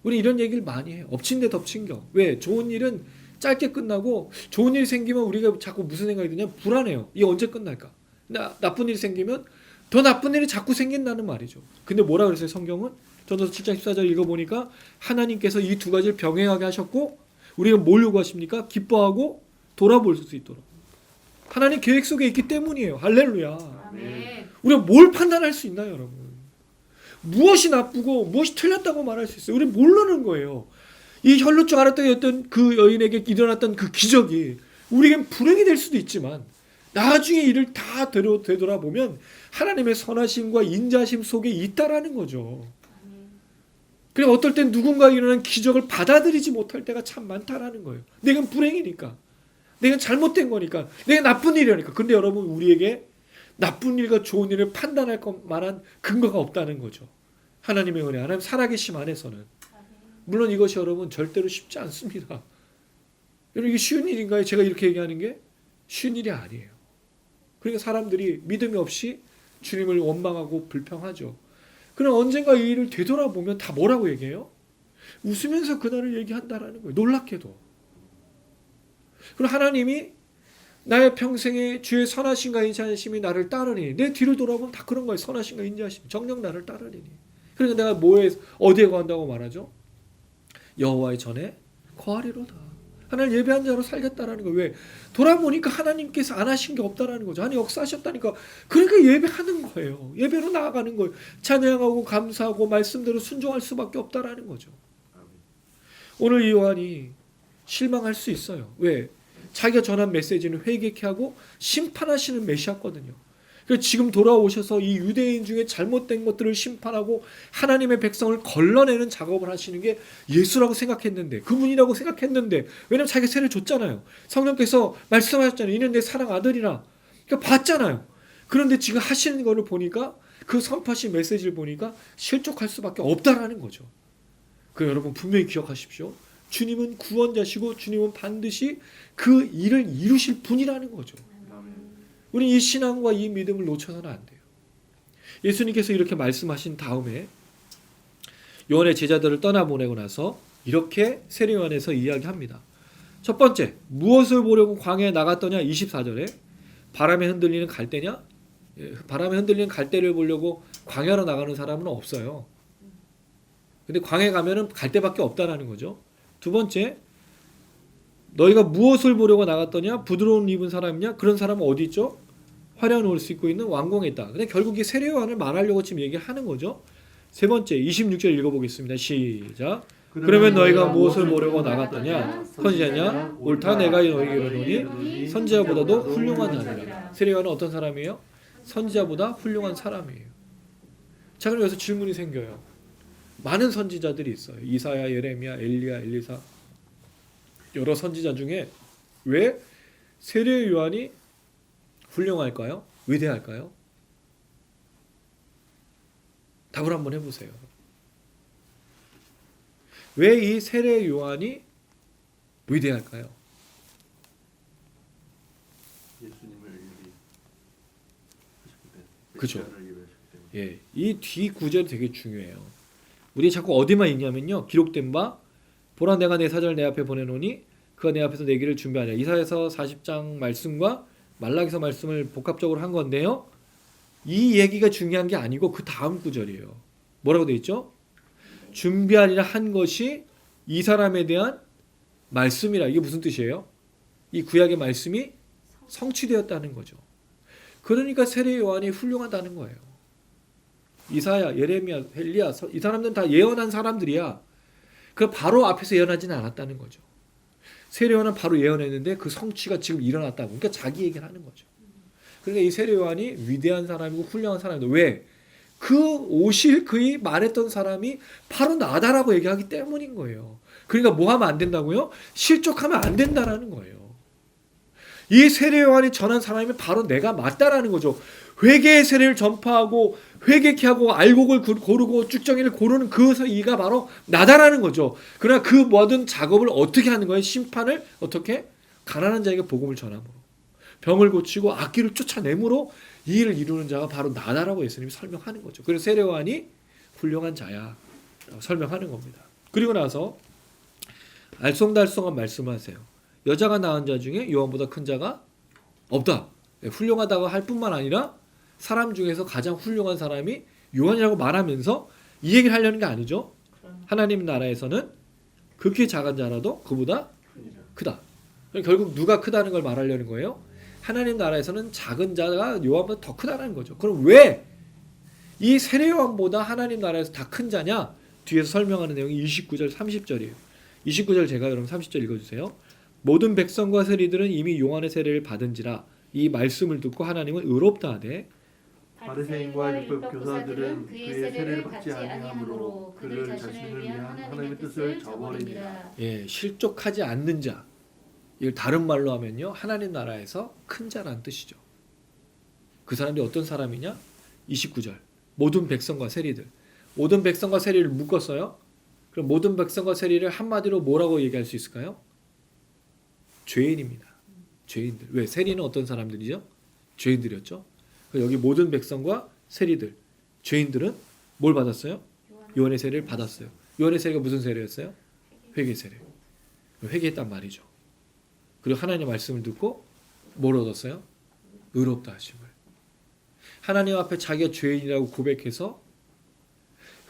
우리 이런 얘기를 많이 해요. 엎친 데 덮친 격. 왜? 좋은 일은 짧게 끝나고 좋은 일이 생기면 우리가 자꾸 무슨 생각이 드냐면 불안해요. 이게 언제 끝날까? 나쁜 일이 생기면 더 나쁜 일이 자꾸 생긴다는 말이죠. 근데 뭐라 그랬어요? 성경은? 전도서 7장 14절 읽어보니까 하나님께서 이 두 가지를 병행하게 하셨고 우리가 뭘 요구하십니까? 기뻐하고 돌아볼 수 있도록. 하나님 계획 속에 있기 때문이에요. 할렐루야. 아멘. 우리가 뭘 판단할 수 있나요, 여러분? 무엇이 나쁘고 무엇이 틀렸다고 말할 수 있어요? 우리는 모르는 거예요. 이 혈루증 앓았던 그 여인에게 일어났던 그 기적이 우리에겐 불행이 될 수도 있지만 나중에 이를 다 되돌아보면 하나님의 선하심과 인자심 속에 있다라는 거죠. 그리고 어떨 땐 누군가 일어난 기적을 받아들이지 못할 때가 참 많다라는 거예요. 내가 불행이니까. 내가 잘못된 거니까. 내가 나쁜 일이니까. 근데 여러분 우리에게 나쁜 일과 좋은 일을 판단할 만한 근거가 없다는 거죠. 하나님의 은혜, 하나님 살아계심 안에서는. 물론 이것이 여러분 절대로 쉽지 않습니다. 여러분 이게 쉬운 일인가요? 제가 이렇게 얘기하는 게 쉬운 일이 아니에요. 그러니까 사람들이 믿음이 없이 주님을 원망하고 불평하죠. 그러나 언젠가 이 일을 되돌아보면 다 뭐라고 얘기해요? 웃으면서 그날을 얘기한다라는 거예요. 놀랍게도. 그리고 하나님이 나의 평생에 주의 선하신가 인자하심이 나를 따르니, 내 뒤를 돌아보면 다 그런 거예요. 선하신가 인자하심, 정녕 나를 따르리니. 그러니까 내가 어디에 거한다고 말하죠? 여호와의 전에 거하리로다. 하나님 예배한 자로 살겠다라는 거예요. 왜? 돌아보니까 하나님께서 안 하신 게 없다라는 거죠. 아니 역사하셨다니까. 그러니까 예배하는 거예요. 예배로 나아가는 거예요. 찬양하고 감사하고 말씀대로 순종할 수밖에 없다라는 거죠. 오늘 이 요한이 실망할 수 있어요. 왜? 자기가 전한 메시지는 회개케 하고 심판하시는 메시아거든요. 그래서 지금 돌아오셔서 이 유대인 중에 잘못된 것들을 심판하고 하나님의 백성을 걸러내는 작업을 하시는 게 예수라고 생각했는데, 그분이라고 생각했는데, 왜냐면 자기가 세례를 줬잖아요. 성령께서 말씀하셨잖아요. 이는 내 사랑 아들이라. 그러니까 봤잖아요. 그런데 지금 하시는 거를 보니까, 그 선포하신 메시지를 보니까 실족할 수밖에 없다라는 거죠. 그 여러분 분명히 기억하십시오. 주님은 구원자시고 주님은 반드시 그 일을 이루실 분이라는 거죠. 우리 이 신앙과 이 믿음을 놓쳐서는 안 돼요. 예수님께서 이렇게 말씀하신 다음에 요한의 제자들을 떠나보내고 나서 이렇게 세례 요한에서 이야기합니다. 첫 번째, 무엇을 보려고 광야에 나갔더냐? 24절에 바람에 흔들리는 갈대냐? 바람에 흔들리는 갈대를 보려고 광야로 나가는 사람은 없어요. 근데 광야에 가면은 갈대밖에 없다라는 거죠. 두 번째, 너희가 무엇을 보려고 나갔더냐? 부드러운 입은 사람이냐? 그런 사람은 어디 있죠? 화려한 옷을 입고 있는 왕궁에 있다. 근데 결국 이 세례 요한을 말하려고 지금 얘기하는 거죠. 세 번째, 26절 읽어보겠습니다. 시작. 그러면 너희가 무엇을 보려고 나갔더냐? 선지자냐? 옳다 내가 너희에게 이르노니 선지자보다도 훌륭한 자니라. 세례 요한은 어떤 사람이에요? 선지자보다 훌륭한 사람이에요. 자, 그럼 여기서 질문이 생겨요. 많은 선지자들이 있어요. 이사야, 예레미야, 엘리야, 엘리사, 여러 선지자 중에 왜 세례 요한이 훌륭할까요? 위대할까요? 답을 한번 해보세요. 왜 이 세례 요한이 위대할까요? 예수님을 그죠? 예, 이 뒤 구절이 되게 중요해요. 우리 자꾸 어디만 읽냐면요, 기록된 바 보라 내가 내 사자를 내 앞에 보내노니 그가 내 앞에서 내 길을 준비하냐. 이사야서 40장 말씀과 말라기서 말씀을 복합적으로 한 건데요, 이 얘기가 중요한 게 아니고 그 다음 구절이에요. 뭐라고 되어 있죠? 준비하리라 한 것이 이 사람에 대한 말씀이라. 이게 무슨 뜻이에요? 이 구약의 말씀이 성취되었다는 거죠. 그러니까 세례 요한이 훌륭하다는 거예요. 이사야, 예레미야, 엘리야, 이 사람들은 다 예언한 사람들이야. 그 바로 앞에서 예언하지는 않았다는 거죠. 세례 요한은 바로 예언했는데 그 성취가 지금 일어났다고. 그러니까 자기 얘기를 하는 거죠. 그러니까 이 세례 요한이 위대한 사람이고 훌륭한 사람이다. 왜? 그 오실 그이 말했던 사람이 바로 나다라고 얘기하기 때문인 거예요. 그러니까 뭐 하면 안 된다고요? 실족하면 안 된다라는 거예요. 이 세례 요한이 전한 사람이 바로 내가 맞다라는 거죠. 회개의 세례를 전파하고 회개케 하고 알곡을 고르고 쭉정이를 고르는 그 이가 바로 나다라는 거죠. 그러나 그 모든 작업을 어떻게 하는 거예요? 심판을 어떻게? 가난한 자에게 복음을 전함으로, 병을 고치고 악기를 쫓아내므로 이 일을 이루는 자가 바로 나다라고 예수님이 설명하는 거죠. 그래서 세례 요한이 훌륭한 자야 라고 설명하는 겁니다. 그리고 나서 알쏭달쏭한 말씀하세요. 여자가 낳은 자 중에 요한보다 큰 자가 없다. 훌륭하다고 할 뿐만 아니라 사람 중에서 가장 훌륭한 사람이 요한이라고 말하면서 이 얘기를 하려는 게 아니죠. 하나님 나라에서는 극히 작은 자라도 그보다 크다. 결국 누가 크다는 걸 말하려는 거예요? 하나님 나라에서는 작은 자가 요한보다 더 크다는 거죠. 그럼 왜 이 세례 요한보다 하나님 나라에서 다 큰 자냐? 뒤에서 설명하는 내용이 29절 30절이에요. 29절 제가 여러분 30절 읽어주세요. 모든 백성과 세리들은 이미 요한의 세례를 받은지라 이 말씀을 듣고 하나님은 의롭다 하되 바리새인과 율법교사들은 그의 세례를 받지 아니하므로 그들 자신을 위한 하나님의 뜻을 저버리니라. 예, 실족하지 않는 자. 이걸 다른 말로 하면요, 하나님 나라에서 큰 자라는 뜻이죠. 그 사람들이 어떤 사람이냐? 29절 모든 백성과 세리들. 모든 백성과 세리를 묶었어요. 그럼 모든 백성과 세리를 한마디로 뭐라고 얘기할 수 있을까요? 죄인입니다. 죄인들. 왜? 세리는 어떤 사람들이죠? 죄인들이었죠. 여기 모든 백성과 세리들, 죄인들은 뭘 받았어요? 요한의 세례를 받았어요. 요한의 세례가 무슨 세례였어요? 회개 세례. 회개했단 말이죠. 그리고 하나님의 말씀을 듣고 뭘 얻었어요? 의롭다 하심을. 하나님 앞에 자기가 죄인이라고 고백해서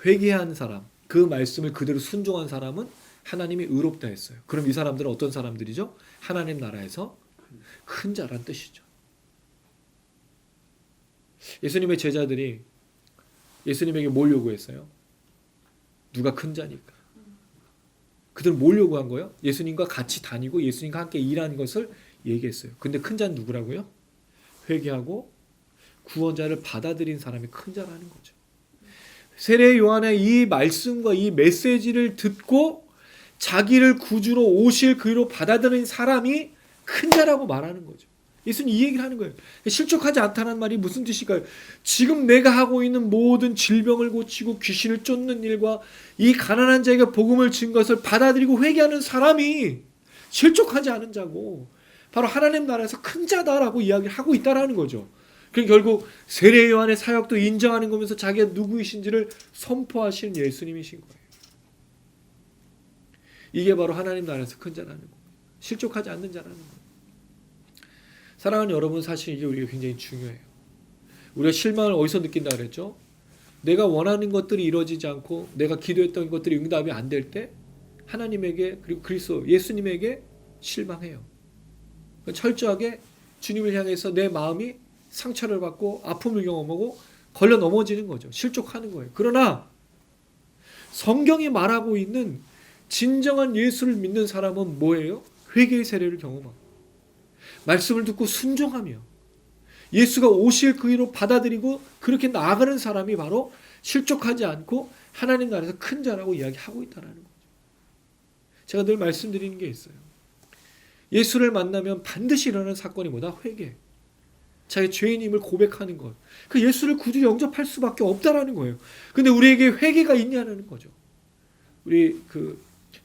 회개한 사람, 그 말씀을 그대로 순종한 사람은 하나님이 의롭다 했어요. 그럼 이 사람들은 어떤 사람들이죠? 하나님 나라에서 큰 자란 뜻이죠. 예수님의 제자들이 예수님에게 뭘 요구했어요? 누가 큰 자니까. 그들은 뭘 요구한 거예요? 예수님과 같이 다니고 예수님과 함께 일하는 것을 얘기했어요. 근데 큰 자는 누구라고요? 회개하고 구원자를 받아들인 사람이 큰 자라는 거죠. 세례 요한의 이 말씀과 이 메시지를 듣고 자기를 구주로 오실 그로 받아들인 사람이 큰 자라고 말하는 거죠. 예수님 이 얘기를 하는 거예요. 실족하지 않다는 말이 무슨 뜻일까요? 지금 내가 하고 있는 모든 질병을 고치고 귀신을 쫓는 일과 이 가난한 자에게 복음을 준 것을 받아들이고 회개하는 사람이 실족하지 않은 자고 바로 하나님 나라에서 큰 자다라고 이야기를 하고 있다라는 거죠. 그럼 결국 세례 요한의 사역도 인정하는 거면서 자기가 누구이신지를 선포하시는 예수님이신 거예요. 이게 바로 하나님 나라에서 큰 자라는 거예요. 실족하지 않는 자라는 거예요. 사랑하는 여러분, 사실 이게 우리가 굉장히 중요해요. 우리가 실망을 어디서 느낀다 그랬죠? 내가 원하는 것들이 이루어지지 않고 내가 기도했던 것들이 응답이 안 될 때 하나님에게 그리고 그리스도 예수님에게 실망해요. 철저하게 주님을 향해서 내 마음이 상처를 받고 아픔을 경험하고 걸려 넘어지는 거죠. 실족하는 거예요. 그러나 성경이 말하고 있는 진정한 예수를 믿는 사람은 뭐예요? 회개의 세례를 경험하고 말씀을 듣고 순종하며 예수가 오실 그 일로 받아들이고 그렇게 나아가는 사람이 바로 실족하지 않고 하나님 나라에서 큰 자라고 이야기하고 있다는 거죠. 제가 늘 말씀드리는 게 있어요. 예수를 만나면 반드시 일어나는 사건이 뭐다? 회개. 자기 죄인임을 고백하는 것. 그 예수를 구주 영접할 수밖에 없다라는 거예요. 근데 우리에게 회개가 있냐는 거죠. 우리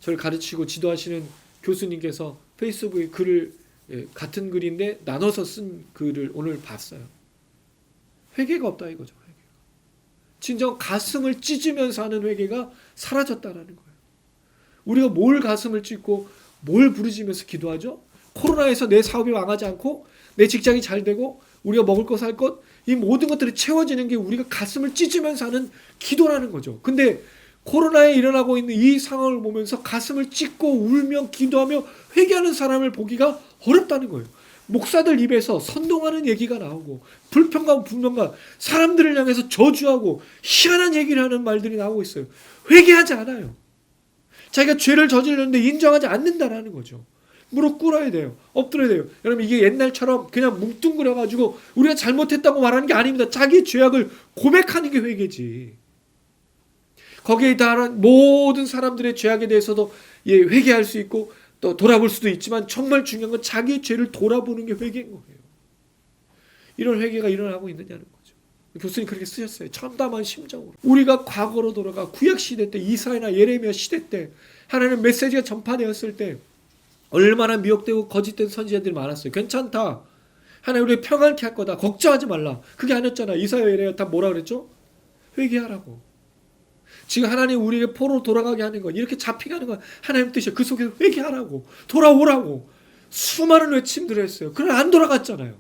저를 가르치고 지도하시는 교수님께서 페이스북에 글을 같은 글인데 나눠서 쓴 글을 오늘 봤어요. 회개가 없다 이거죠. 회개가. 진정 가슴을 찢으면서 하는 회개가 사라졌다라는 거예요. 우리가 뭘 가슴을 찢고 뭘 부르짖으면서 기도하죠? 코로나에서 내 사업이 망하지 않고 내 직장이 잘 되고 우리가 먹을 것 살 것 이 모든 것들이 채워지는 게 우리가 가슴을 찢으면서 하는 기도라는 거죠. 근데 코로나에 일어나고 있는 이 상황을 보면서 가슴을 찢고 울며 기도하며 회개하는 사람을 보기가 어렵다는 거예요. 목사들 입에서 선동하는 얘기가 나오고 불평과 분명과 사람들을 향해서 저주하고 희한한 얘기를 하는 말들이 나오고 있어요. 회개하지 않아요. 자기가 죄를 저질렀는데 인정하지 않는다라는 거죠. 무릎 꿇어야 돼요. 엎드려야 돼요. 여러분 이게 옛날처럼 그냥 뭉뚱그려가지고 우리가 잘못했다고 말하는 게 아닙니다. 자기의 죄악을 고백하는 게 회개지. 거기에 따른 모든 사람들의 죄악에 대해서도 회개할 수 있고 또 돌아볼 수도 있지만 정말 중요한 건 자기의 죄를 돌아보는 게 회개인 거예요. 이런 회개가 일어나고 있느냐는 거죠. 교수님 그렇게 쓰셨어요. 참담한 심정으로. 우리가 과거로 돌아가 구약시대 때 이사야나 예레미야 시대 때 하나님 메시지가 전파되었을 때 얼마나 미혹되고 거짓된 선지자들이 많았어요. 괜찮다. 하나님 우리 평안케 할 거다. 걱정하지 말라. 그게 아니었잖아. 이사야 예레미야 다 뭐라 그랬죠? 회개하라고. 지금 하나님 우리에게 포로로 돌아가게 하는 건 이렇게 잡히게 하는 건 하나님 뜻이에요. 그 속에서 회개하라고. 돌아오라고. 수많은 외침들을 했어요. 그러나 안 돌아갔잖아요.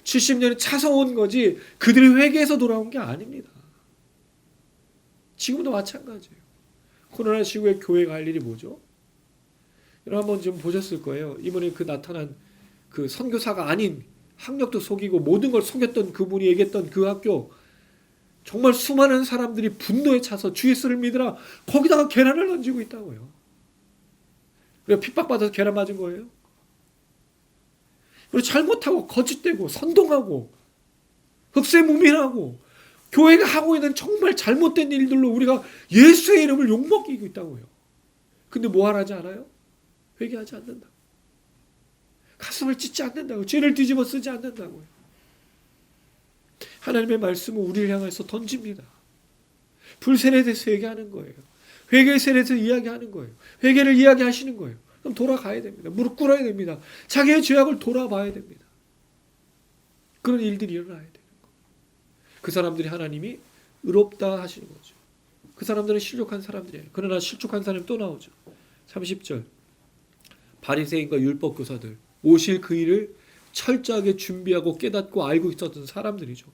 70년이 차서온 거지 그들이 회개해서 돌아온 게 아닙니다. 지금도 마찬가지예요. 코로나 시국에 교회가 할 일이 뭐죠? 여러분 한번 좀 보셨을 거예요. 이번에 나타난 그 선교사가 아닌 학력도 속이고 모든 걸 속였던 그분이 얘기했던 그 학교 정말 수많은 사람들이 분노에 차서 주 예수를 믿으라 거기다가 계란을 던지고 있다고요. 그리고 핍박받아서 계란 맞은 거예요. 그리고 잘못하고 거짓되고 선동하고 흑세무민하고 교회가 하고 있는 정말 잘못된 일들로 우리가 예수의 이름을 욕먹이고 있다고요. 근데 뭐 하지 않아요? 회개하지 않는다. 가슴을 찢지 않는다고. 죄를 뒤집어 쓰지 않는다고요. 하나님의 말씀은 우리를 향해서 던집니다. 불세례에 대해서 얘기하는 거예요. 회개 세례에서 이야기하는 거예요. 회개를 이야기하시는 거예요. 그럼 돌아가야 됩니다. 무릎 꿇어야 됩니다. 자기의 죄악을 돌아봐야 됩니다. 그런 일들이 일어나야 돼요. 그 사람들이 하나님이 의롭다 하시는 거죠. 그 사람들은 실족한 사람들이에요. 그러나 실족한 사람이 또 나오죠. 30절 바리새인과 율법 교사들 오실 그 일을 철저하게 준비하고 깨닫고 알고 있었던 사람들이죠.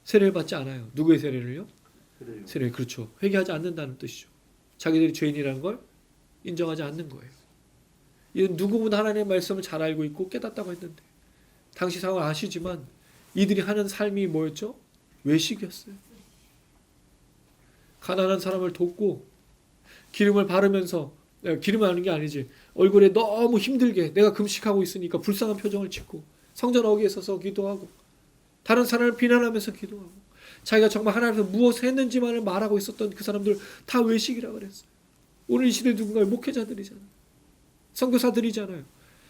세례를 받지 않아요. 누구의 세례를요? 세례, 그렇죠. 회개하지 않는다는 뜻이죠. 자기들이 죄인이라는 걸 인정하지 않는 거예요. 이건 누구보다 하나님의 말씀을 잘 알고 있고 깨닫다고 했는데 당시 상황을 아시지만 이들이 하는 삶이 뭐였죠? 외식이었어요. 가난한 사람을 돕고 기름을 바르면서, 기름을 하는 게 아니지, 얼굴에 너무 힘들게 내가 금식하고 있으니까 불쌍한 표정을 짓고 성전 어귀에 서서 기도하고 다른 사람을 비난하면서 기도하고 자기가 정말 하나님께서 무엇을 했는지만을 말하고 있었던 그 사람들 다 외식이라고 그랬어요. 오늘 이 시대 누군가의 목회자들이잖아요. 선교사들이잖아요.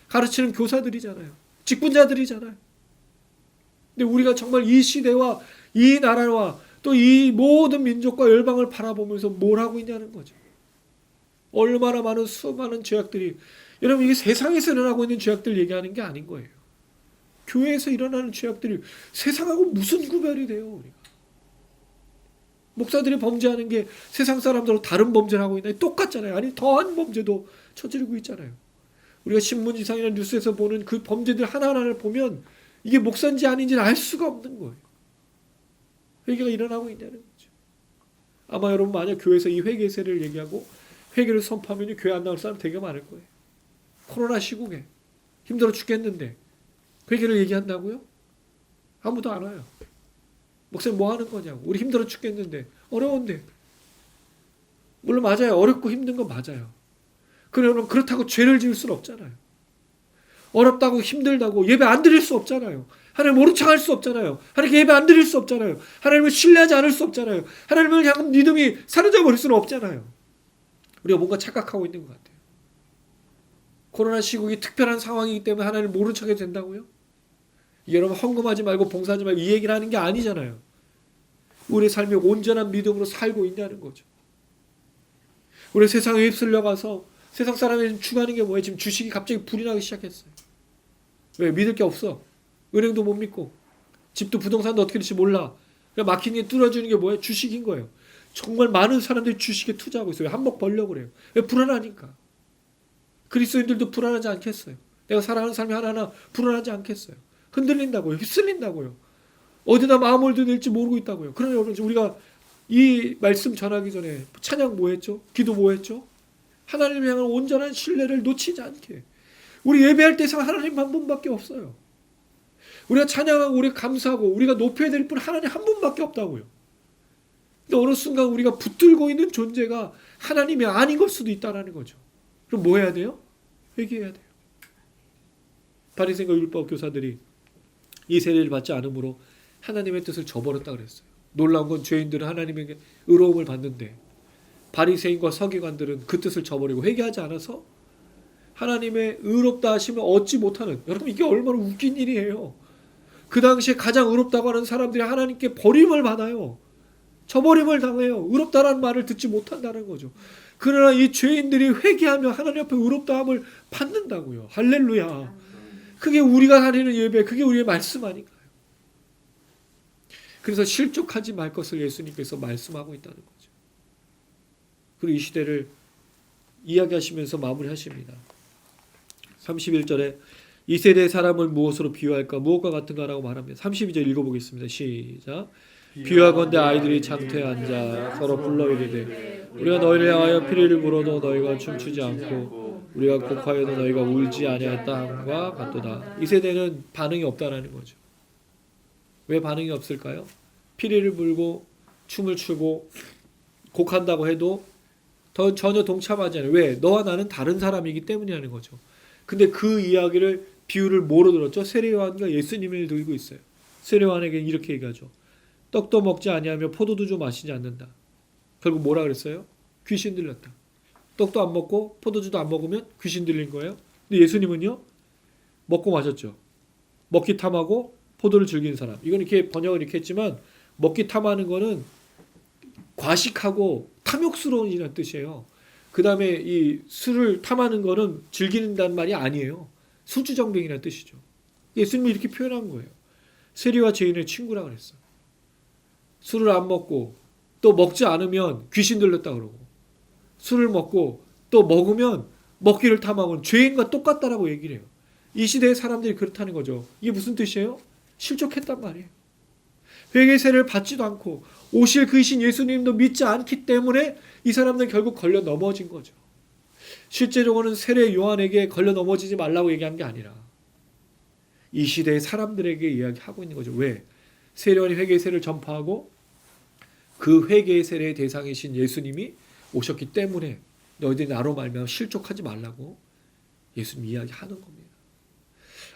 가르치는 교사들이잖아요. 직분자들이잖아요. 근데 우리가 정말 이 시대와 이 나라와 또 이 모든 민족과 열방을 바라보면서 뭘 하고 있냐는 거죠. 얼마나 많은 수많은 죄악들이, 여러분 이게 세상에서 일어나고 있는 죄악들 얘기하는 게 아닌 거예요. 교회에서 일어나는 죄악들이 세상하고 무슨 구별이 돼요. 우리가 목사들이 범죄하는 게 세상 사람들하고 다른 범죄를 하고 있나요? 똑같잖아요. 아니 더한 범죄도 저지르고 있잖아요. 우리가 신문지상이나 뉴스에서 보는 그 범죄들 하나하나를 보면 이게 목사인지 아닌지는 알 수가 없는 거예요. 회개가 일어나고 있다는 거죠. 아마 여러분 만약 교회에서 이 회개 세례를 얘기하고 회개를 선포하면 교회 안 나올 사람 되게 많을 거예요. 코로나 시국에 힘들어 죽겠는데 회개를 얘기한다고요? 아무도 안 와요. 목사님 뭐 하는 거냐고. 우리 힘들어 죽겠는데, 어려운데. 물론 맞아요. 어렵고 힘든 건 맞아요. 그러면 그렇다고 죄를 지을 수는 없잖아요. 어렵다고 힘들다고 예배 안 드릴 수 없잖아요. 하나님 모른 척 할 수 없잖아요. 하나님께 예배 안 드릴 수 없잖아요. 하나님을 신뢰하지 않을 수 없잖아요. 하나님을 향한 믿음이 사라져 버릴 수는 없잖아요. 우리가 뭔가 착각하고 있는 것 같아요. 코로나 시국이 특별한 상황이기 때문에 하나님을 모른 척 해도 된다고요? 여러분 헌금하지 말고 봉사하지 말고 이 얘기를 하는 게 아니잖아요. 우리의 삶이 온전한 믿음으로 살고 있냐는 거죠. 우리 세상에 휩쓸려가서 세상 사람이 추구하는 게 뭐예요? 지금 주식이 갑자기 불이 나기 시작했어요. 왜? 믿을 게 없어. 은행도 못 믿고 집도 부동산도 어떻게 될지 몰라. 그냥 막힌 게 뚫어주는 게 뭐예요? 주식인 거예요. 정말 많은 사람들이 주식에 투자하고 있어요. 한몫 벌려고 그래요. 왜? 불안하니까. 그리스도인들도 불안하지 않겠어요? 내가 살아가는 삶이 하나하나 불안하지 않겠어요? 흔들린다고요. 휩쓸린다고요. 어디다 마음을 들일지 모르고 있다고요. 그러나 여러분 우리가 이 말씀 전하기 전에 찬양 뭐 했죠? 기도 뭐 했죠? 하나님을 향한 온전한 신뢰를 놓치지 않게. 우리 예배할 때 하나님 한 분밖에 없어요. 우리가 찬양하고 우리가 감사하고 우리가 높여야 될 분 하나님 한 분밖에 없다고요. 근데 어느 순간 우리가 붙들고 있는 존재가 하나님이 아닌 걸 수도 있다는 거죠. 그럼 뭐 해야 돼요? 회개해야 돼요. 바리새인과 율법 교사들이 이 세례를 받지 않으므로 하나님의 뜻을 저버렸다 그랬어요. 놀라운 건 죄인들은 하나님에게 의로움을 받는데 바리새인과 서기관들은 그 뜻을 저버리고 회개하지 않아서 하나님의 의롭다 하심을 얻지 못하는, 여러분 이게 얼마나 웃긴 일이에요. 그 당시에 가장 의롭다고 하는 사람들이 하나님께 버림을 받아요. 저버림을 당해요. 의롭다라는 말을 듣지 못한다는 거죠. 그러나 이 죄인들이 회개하며 하나님 앞에 의롭다함을 받는다고요. 할렐루야. 그게 우리가 하는 예배, 그게 우리의 말씀 아닌가요? 그래서 실족하지 말 것을 예수님께서 말씀하고 있다는 거죠. 그리고 이 시대를 이야기하시면서 마무리하십니다. 31절에 이 세대의 사람을 무엇으로 비유할까? 무엇과 같은가라고 말합니다. 32절 읽어보겠습니다. 시작. 비유하건대 아이들이 장터에 앉아 서로 불러 이르되 우리가 너희를 향하여 피리를 불어도 너희가 춤추지 않고 우리가 곡하여도 너희가 울지 아니하였다 함과 같도다. 이 세대는 반응이 없다라는 거죠. 왜 반응이 없을까요? 피리를 불고 춤을 추고 곡한다고 해도 전혀 동참하지 않아요. 왜? 너와 나는 다른 사람이기 때문이라는 거죠. 근데 그 이야기를 비유를 뭐로 들었죠? 세례요한과 예수님을 들고 있어요. 세례요한에게 이렇게 얘기하죠. 떡도 먹지 아니하며 포도주도 마시지 않는다. 결국 뭐라 그랬어요? 귀신 들렸다. 떡도 안 먹고 포도주도 안 먹으면 귀신 들린 거예요. 근데 예수님은요? 먹고 마셨죠. 먹기 탐하고 포도를 즐기는 사람. 이건 이렇게 번역을 이렇게 했지만 먹기 탐하는 거는 과식하고 탐욕스러운 이라는 뜻이에요. 그 다음에 이 술을 탐하는 거는 즐기는다는 말이 아니에요. 술주정뱅이라는 뜻이죠. 예수님이 이렇게 표현한 거예요. 세리와 죄인의 친구라고 그랬어. 술을 안 먹고 또 먹지 않으면 귀신 들렸다 그러고, 술을 먹고 또 먹으면 먹기를 탐하고는 죄인과 똑같다라고 얘기를 해요. 이 시대의 사람들이 그렇다는 거죠. 이게 무슨 뜻이에요? 실족했단 말이에요. 회개세를 받지도 않고 오실 그 신 예수님도 믿지 않기 때문에 이 사람들은 결국 걸려 넘어진 거죠. 실제적으로는 세례 요한에게 걸려 넘어지지 말라고 얘기한 게 아니라 이 시대의 사람들에게 이야기하고 있는 거죠. 왜? 세례 요한이 회개세를 전파하고 그 회개의 세례의 대상이신 예수님이 오셨기 때문에 너희들이 나로 말미암아 실족하지 말라고 예수님 이야기하는 겁니다.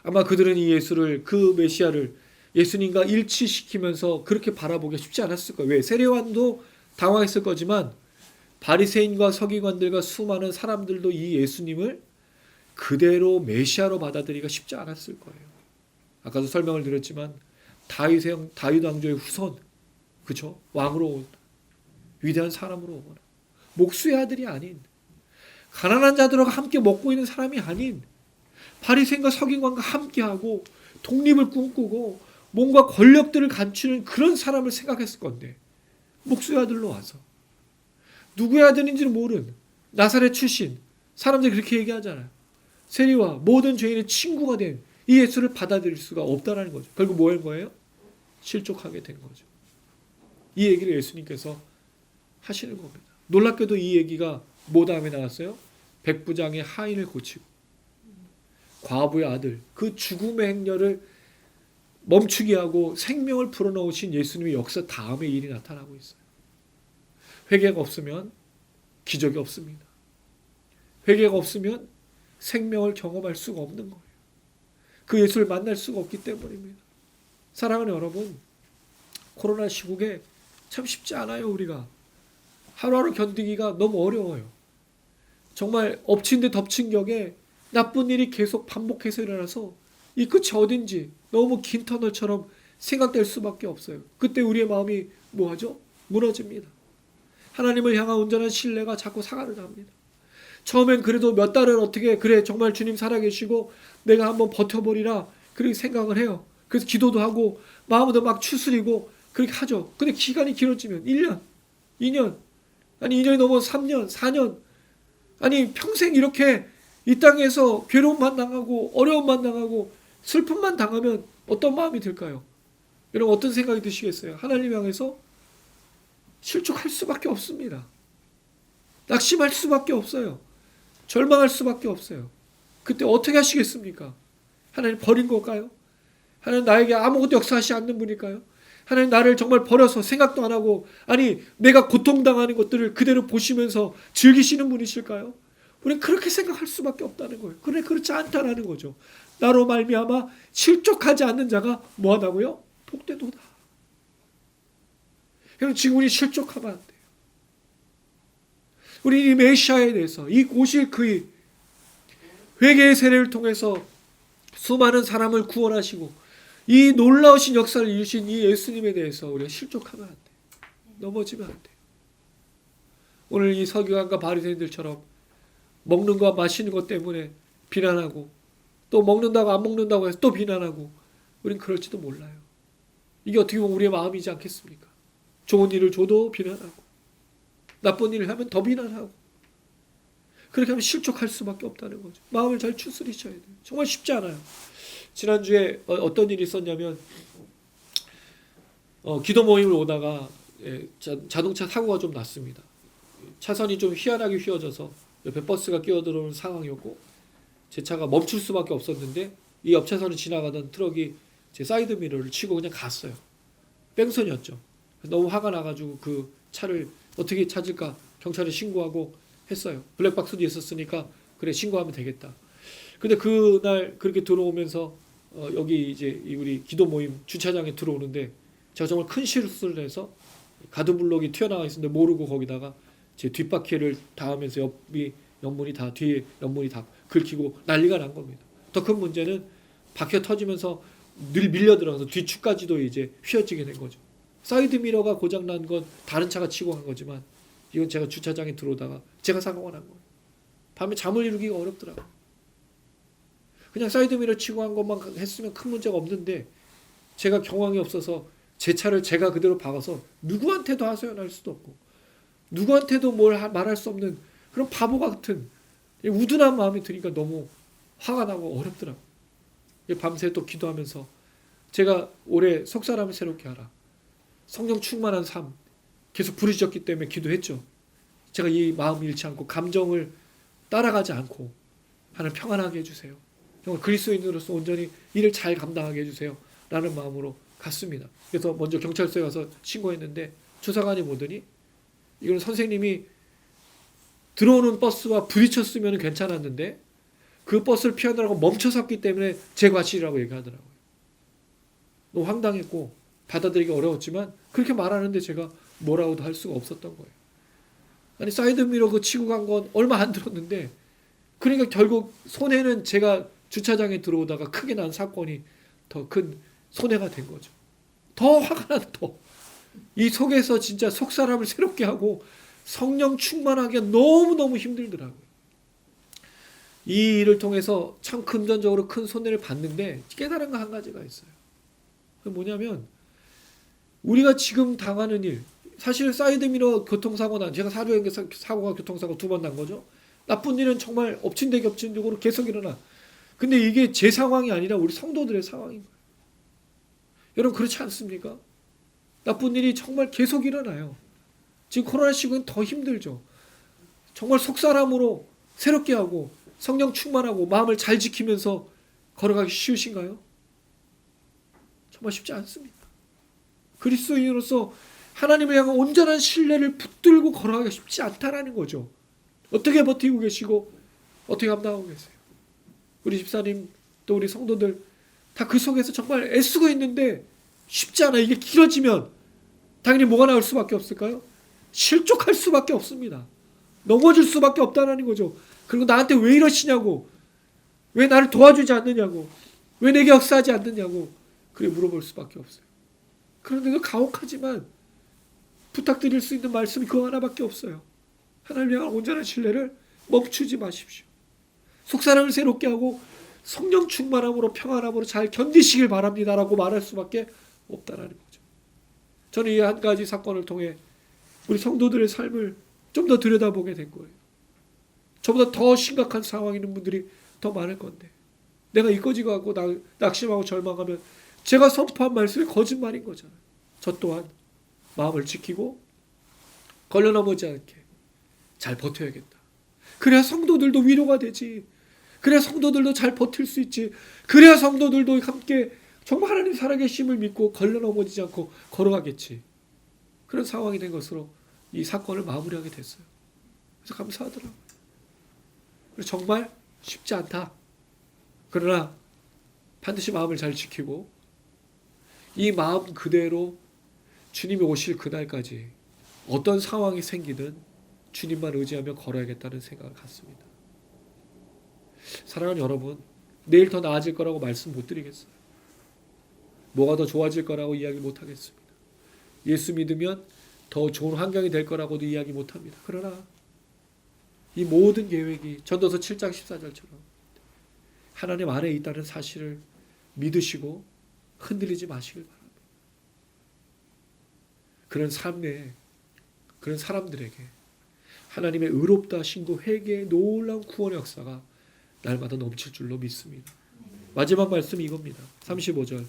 아마 그들은 이 예수를, 그 메시아를 예수님과 일치시키면서 그렇게 바라보기 쉽지 않았을 거예요. 왜? 세례 요한도 당황했을 거지만 바리새인과 서기관들과 수많은 사람들도 이 예수님을 그대로 메시아로 받아들이기가 쉽지 않았을 거예요. 아까도 설명을 드렸지만 다윗 왕조의 후손, 그렇죠? 왕으로 온 위대한 사람으로 오거나 목수의 아들이 아닌, 가난한 자들과 함께 먹고 있는 사람이 아닌, 바리새인과 서기관과 함께하고 독립을 꿈꾸고 뭔가 권력들을 감추는 그런 사람을 생각했을 건데 목수의 아들로 와서 누구의 아들인지는 모르는 나사렛 출신 사람들이 그렇게 얘기하잖아요. 세리와 모든 죄인의 친구가 된 이 예수를 받아들일 수가 없다라는 거죠. 결국 뭐 한 거예요? 실족하게 된 거죠. 이 얘기를 예수님께서 하시는 겁니다. 놀랍게도 이 얘기가 뭐 다음에 나왔어요? 백부장의 하인을 고치고 과부의 아들, 그 죽음의 행렬을 멈추게 하고 생명을 불어넣으신 예수님의 역사 다음에 일이 나타나고 있어요. 회개가 없으면 기적이 없습니다. 회개가 없으면 생명을 경험할 수가 없는 거예요. 그 예수를 만날 수가 없기 때문입니다. 사랑하는 여러분, 코로나 시국에 참 쉽지 않아요. 우리가 하루하루 견디기가 너무 어려워요. 정말 엎친 데 덮친 격에 나쁜 일이 계속 반복해서 일어나서 이 끝이 어딘지 너무 긴 터널처럼 생각될 수밖에 없어요. 그때 우리의 마음이 뭐하죠? 무너집니다. 하나님을 향한 온전한 신뢰가 자꾸 사가를 합니다. 처음엔 그래도 몇 달은 어떻게 그래 정말 주님 살아계시고 내가 한번 버텨보리라 그렇게 생각을 해요. 그래서 기도도 하고 마음도 막 추스리고 그렇게 하죠. 근데 기간이 길어지면 1년, 2년, 아니 2년이 넘어 3년, 4년, 아니 평생 이렇게 이 땅에서 괴로움만 당하고 어려움만 당하고 슬픔만 당하면 어떤 마음이 들까요? 여러분 어떤 생각이 드시겠어요? 하나님 향해서 실족할 수밖에 없습니다. 낙심할 수밖에 없어요. 절망할 수밖에 없어요. 그때 어떻게 하시겠습니까? 하나님 버린 걸까요? 하나님 나에게 아무것도 역사하지 않는 분일까요? 하나님 나를 정말 버려서 생각도 안 하고 아니 내가 고통당하는 것들을 그대로 보시면서 즐기시는 분이실까요? 우리는 그렇게 생각할 수밖에 없다는 거예요. 그래 그렇지 않다라는 거죠. 나로 말미암아 실족하지 않는 자가 뭐하다고요? 복되도다. 여러분 지금 우리 실족하면 안 돼요. 우리 이 메시아에 대해서 이 오실 그의 회개의 세례를 통해서 수많은 사람을 구원하시고 이 놀라우신 역사를 이루신 이 예수님에 대해서 우리가 실족하면 안 돼요. 넘어지면 안 돼요. 오늘 이 서기관과 바리새인들처럼 먹는 거 마시는 것 때문에 비난하고 또 먹는다고 안 먹는다고 해서 또 비난하고 우린 그럴지도 몰라요. 이게 어떻게 보면 우리의 마음이지 않겠습니까? 좋은 일을 줘도 비난하고 나쁜 일을 하면 더 비난하고 그렇게 하면 실족할 수밖에 없다는 거죠. 마음을 잘 추스리셔야 돼요. 정말 쉽지 않아요. 지난주에 어떤 일이 있었냐면 기도 모임을 오다가 자동차 사고가 좀 났습니다. 차선이 좀 희한하게 휘어져서 옆에 버스가 끼어들어오는 상황이었고 제 차가 멈출 수밖에 없었는데 이 옆차선을 지나가던 트럭이 제 사이드 미러를 치고 그냥 갔어요. 뺑소니였죠. 너무 화가 나가지고 그 차를 어떻게 찾을까 경찰에 신고하고 했어요. 블랙박스도 있었으니까 그래 신고하면 되겠다. 근데 그날 그렇게 들어오면서 여기 이제 우리 기도 모임 주차장에 들어오는데 제가 정말 큰 실수를 해서 가드블록이 튀어나와 있었는데 모르고 거기다가 제 뒷바퀴를 닿으면서 뒤에 옆문이 다 긁히고 난리가 난 겁니다. 더 큰 문제는 바퀴가 터지면서 늘 밀려 들어가서 뒷축까지도 이제 휘어지게 된 거죠. 사이드 미러가 고장 난 건 다른 차가 치고 간 거지만 이건 제가 주차장에 들어오다가 제가 사고가 난 거예요. 밤에 잠을 이루기가 어렵더라고요. 그냥 사이드 미러 치고 한 것만 했으면 큰 문제가 없는데 제가 경황이 없어서 제 차를 제가 그대로 박아서 누구한테도 하소연할 수도 없고 누구한테도 말할 수 없는 그런 바보 같은 우둔한 마음이 드니까 너무 화가 나고 어렵더라고요. 밤새 또 기도하면서 제가 올해 속사람을 새롭게 하라. 성령 충만한 삶 계속 부르짖었기 때문에 기도했죠. 제가 이 마음 잃지 않고 감정을 따라가지 않고 하나님 평안하게 해주세요. 정말 그리스도인으로서 온전히 일을 잘 감당하게 해주세요. 라는 마음으로 갔습니다. 그래서 먼저 경찰서에 가서 신고했는데 조사관이 보더니 이건 선생님이 들어오는 버스와 부딪혔으면 괜찮았는데 그 버스를 피하느라고 멈춰섰기 때문에 제 과실이라고 얘기하더라고요. 너무 황당했고 받아들이기 어려웠지만 그렇게 말하는데 제가 뭐라고도 할 수가 없었던 거예요. 아니 사이드미러 그 치고 간 건 얼마 안 들었는데 그러니까 결국 손해는 제가 주차장에 들어오다가 크게 난 사건이 더 큰 손해가 된 거죠. 더 화가 나는 더. 이 속에서 진짜 속 사람을 새롭게 하고 성령 충만하기가 너무너무 힘들더라고요. 이 일을 통해서 참 금전적으로 큰 손해를 봤는데 깨달은 거 한 가지가 있어요. 그게 뭐냐면 우리가 지금 당하는 일 사실 사이드미러 교통사고 난 제가 사주행기 사고가 교통사고 2번 난 거죠. 나쁜 일은 정말 엎친데 겹친적으로 계속 일어나. 근데 이게 제 상황이 아니라 우리 성도들의 상황인 거예요. 여러분 그렇지 않습니까? 나쁜 일이 정말 계속 일어나요. 지금 코로나 시국은 더 힘들죠. 정말 속사람으로 새롭게 하고 성령 충만하고 마음을 잘 지키면서 걸어가기 쉬우신가요? 정말 쉽지 않습니다. 그리스도인으로서 하나님을 향한 온전한 신뢰를 붙들고 걸어가기가 쉽지 않다라는 거죠. 어떻게 버티고 계시고 어떻게 감당하고 계세요? 우리 집사님 또 우리 성도들 다 그 속에서 정말 애쓰고 있는데 쉽지 않아요. 이게 길어지면 당연히 뭐가 나올 수밖에 없을까요? 실족할 수밖에 없습니다. 넘어질 수밖에 없다는 거죠. 그리고 나한테 왜 이러시냐고, 왜 나를 도와주지 않느냐고, 왜 내게 역사하지 않느냐고 그래 물어볼 수밖에 없어요. 그런데도 가혹하지만 부탁드릴 수 있는 말씀이 그거 하나밖에 없어요. 하나님을 향한 온전한 신뢰를 멈추지 마십시오. 속사람을 새롭게 하고 성령 충만함으로 평안함으로 잘 견디시길 바랍니다라고 말할 수밖에 없다라는 거죠. 저는 이 한 가지 사건을 통해 우리 성도들의 삶을 좀 더 들여다보게 된 거예요. 저보다 더 심각한 상황에 있는 분들이 더 많을 건데 내가 이거지고 낙심하고 절망하면 제가 선포한 말씀이 거짓말인 거잖아요. 저 또한 마음을 지키고 걸려넘어지 않게 잘 버텨야겠다. 그래야 성도들도 위로가 되지. 그래야 성도들도 잘 버틸 수 있지. 그래야 성도들도 함께 정말 하나님 살아계심을 믿고 걸려넘어지지 않고 걸어가겠지. 그런 상황이 된 것으로 이 사건을 마무리하게 됐어요. 그래서 감사하더라고요. 그래서 정말 쉽지 않다. 그러나 반드시 마음을 잘 지키고 이 마음 그대로 주님이 오실 그날까지 어떤 상황이 생기든 주님만 의지하며 걸어야겠다는 생각을 갖습니다. 사랑하는 여러분, 내일 더 나아질 거라고 말씀 못 드리겠어요. 뭐가 더 좋아질 거라고 이야기 못 하겠습니다. 예수 믿으면 더 좋은 환경이 될 거라고도 이야기 못 합니다. 그러나 이 모든 계획이 전도서 7장 14절처럼 하나님 안에 있다는 사실을 믿으시고 흔들리지 마시길 바랍니다. 그런 삶에 그런 사람들에게 하나님의 의롭다 신고 회개의 놀라운 구원의 역사가 날마다 넘칠 줄로 믿습니다. 마지막 말씀이 이겁니다. 35절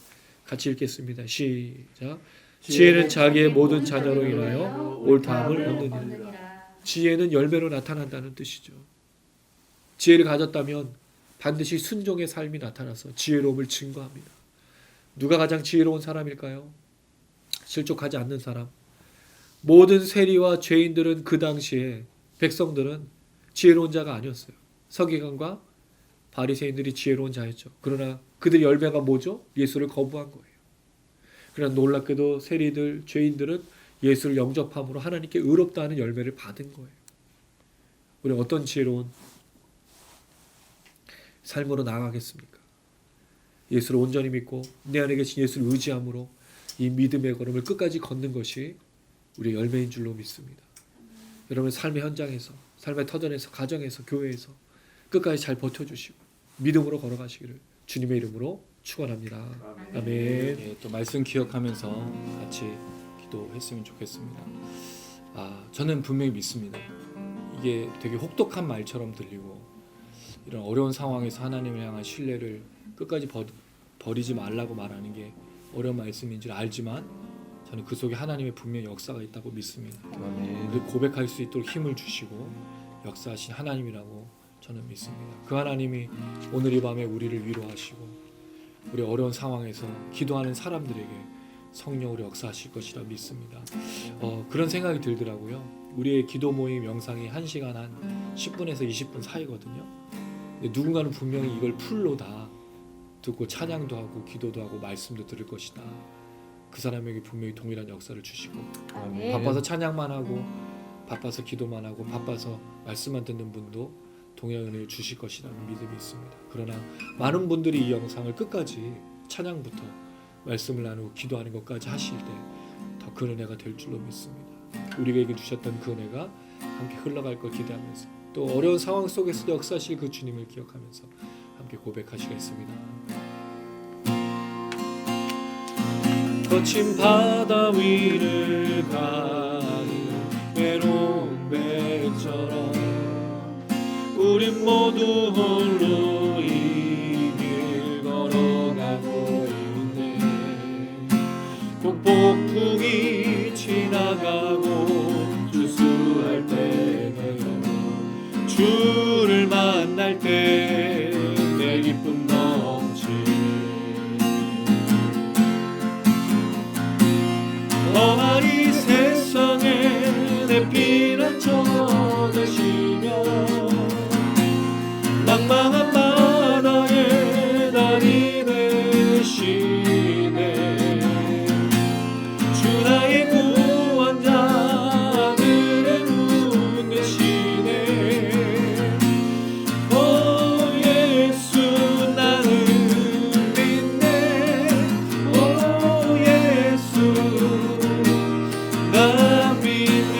같이 읽겠습니다. 시작. 지혜는 자기의 모든 자녀로 인하여 옳다함을 얻느니라. 지혜는 열매로 나타난다는 뜻이죠. 지혜를 가졌다면 반드시 순종의 삶이 나타나서 지혜로움을 증거합니다. 누가 가장 지혜로운 사람일까요? 실족하지 않는 사람. 모든 세리와 죄인들은 그 당시에 백성들은 지혜로운 자가 아니었어요. 서기관과 바리새인들이 지혜로운 자였죠. 그러나 그들의 열매가 뭐죠? 예수를 거부한 거예요. 그러나 놀랍게도 세리들, 죄인들은 예수를 영접함으로 하나님께 의롭다 하는 열매를 받은 거예요. 우리 어떤 지혜로운 삶으로 나아가겠습니까? 예수를 온전히 믿고 내 안에 계신 예수를 의지함으로 이 믿음의 걸음을 끝까지 걷는 것이 우리의 열매인 줄로 믿습니다. 여러분 삶의 현장에서, 삶의 터전에서, 가정에서, 교회에서 끝까지 잘 버텨주시고 믿음으로 걸어가시기를 주님의 이름으로 축원합니다. 아멘. 예, 또 말씀 기억하면서 같이 기도했으면 좋겠습니다. 저는 분명히 믿습니다. 이게 되게 혹독한 말처럼 들리고 이런 어려운 상황에서 하나님을 향한 신뢰를 끝까지 버리지 말라고 말하는 게 어려운 말씀인 줄 알지만 저는 그 속에 하나님의 분명히 역사가 있다고 믿습니다. 우리 고백할 수 있도록 힘을 주시고 역사하신 하나님이라고 저는 믿습니다. 그 하나님이 오늘 이 밤에 우리를 위로하시고 우리 어려운 상황에서 기도하는 사람들에게 성령으로 역사하실 것이라 믿습니다. 그런 생각이 들더라고요. 우리의 기도 모임 영상이 1시간 한 10분에서 20분 사이거든요. 근데 누군가는 분명히 이걸 풀로 다 듣고 찬양도 하고 기도도 하고 말씀도 들을 것이다. 그 사람에게 분명히 동일한 역사를 주시고 아멘. 바빠서 찬양만 하고 바빠서 기도만 하고 바빠서 말씀만 듣는 분도 동일한 은혜를 주실 것이라는 믿음이 있습니다. 그러나 많은 분들이 이 영상을 끝까지 찬양부터 말씀을 나누고 기도하는 것까지 하실 때 더 그 은혜가 될 줄로 믿습니다. 우리에게 주셨던 그 은혜가 함께 흘러갈 걸 기대하면서 또 어려운 상황 속에서 역사하실 그 주님을 기억하면서 함께 고백하시겠습니다. 거친 바다 위를 가는 외로운 배처럼 우린 모두 홀로 이 길 걸어가고 있네. 폭풍이 지나가고 주수할 때 되어 주를 만날 때 내 기쁨 넘치. 험한 이 세상에 내 피난처 되시며 망망한 바다에 달이 되시네. 주 나의 구원자 하늘의 문 되시네. 오 예수 나는 믿네. 오 예수 나 믿네.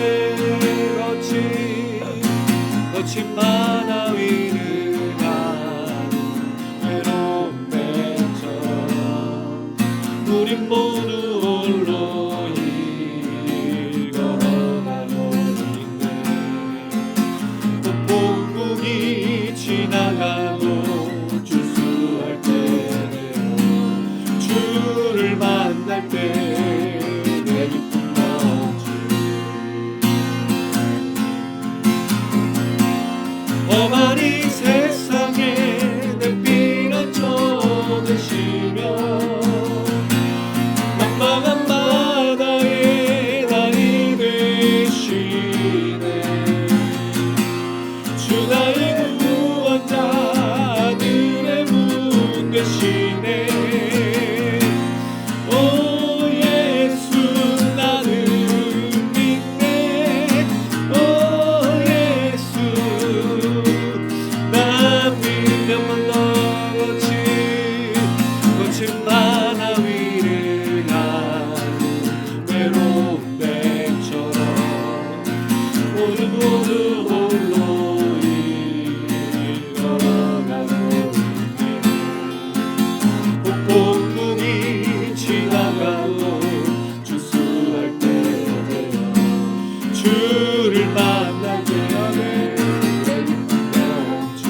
거친 바다 위를 가는 외로운 배처럼 우린 모두 홀로 이 걸어가고 있네. 폭풍이 지나가고 주수할 때 주를 만날 때 내 기쁨 넘치. 험한 이 세상에 내 피난처 되시며 망망한 바다에 달이 되시네. 주 나의 구원자 하늘의 문 되시네. 오 예수 나는 믿네. 오 예수 나 믿음만 넘치. 거친 바다 위를 가는 외로운 배처럼 우리 모두 홀로 이 걸어가고 있네. 폭풍이 지나가고 주수할 때 되어 주를 만날 때 내 기쁨 넘치.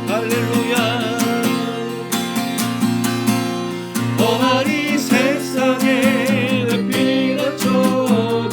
할렐루야. 험한 이 세상에 내 피난처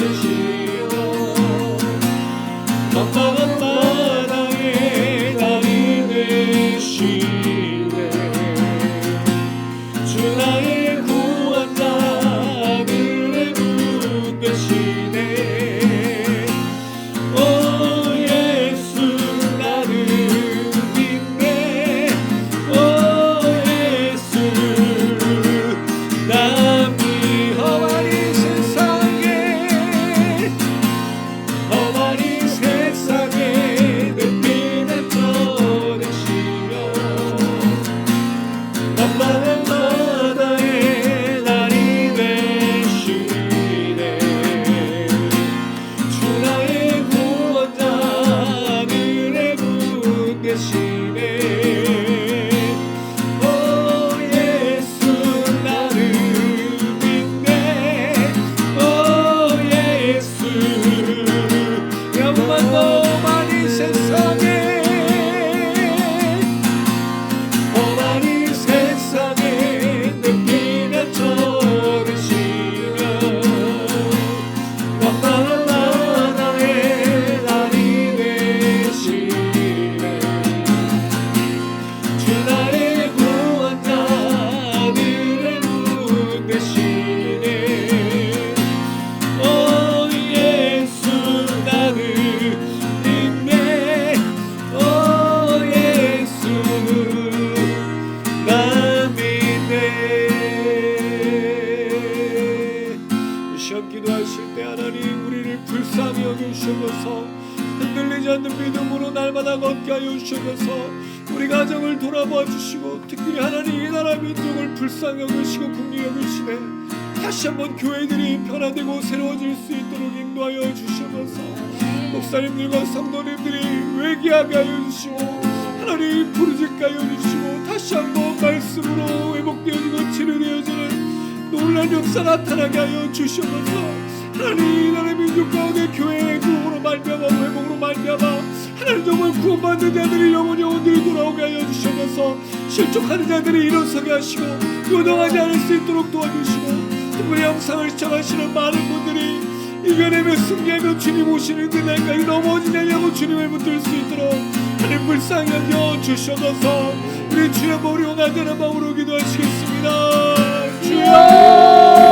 시험 기도하실 때 하나님 우리를 불쌍히 여기시옵소서. 흔들리지 않는 믿음으로 날마다 걷게 하여 주셔서 우리 가정을 돌아봐 주시고 특별히 하나님 이 나라 민족을 불쌍히 여기시고 긍휼히 여기시네 다시 한번 교회들이 변화되고 새로워질 수 있도록 인도하여 주시옵소서. 목사님들과 성도님들이 회개하게 하여 주시고 하나님 부르짖게 하여 주시고 다시 한번 말씀으로 회복되어지고 치료되어지는 놀라운 역사 나타나게 하여 주시옵소서. 하나님 나라의 민족 가운데 교회의 구원으로 말미암아 회복으로 말미암아 하나님 정말 구원받는 자들이 영혼들이 돌아오게 하여 주시면서 실족하는 자들이 일어서게 하시고 요동하지 않을 수 있도록 도와주시고 특별히 영상을 시청하시는 많은 분들이 이겨내며 승리하며 주님 오시는 그날까지 넘어지지 않고 주님을 붙들 수 있도록 하나님 불쌍히 여겨 주시옵소서. 우리 주여 머리 온하자는 마음으로 기도하시겠습니다. 주여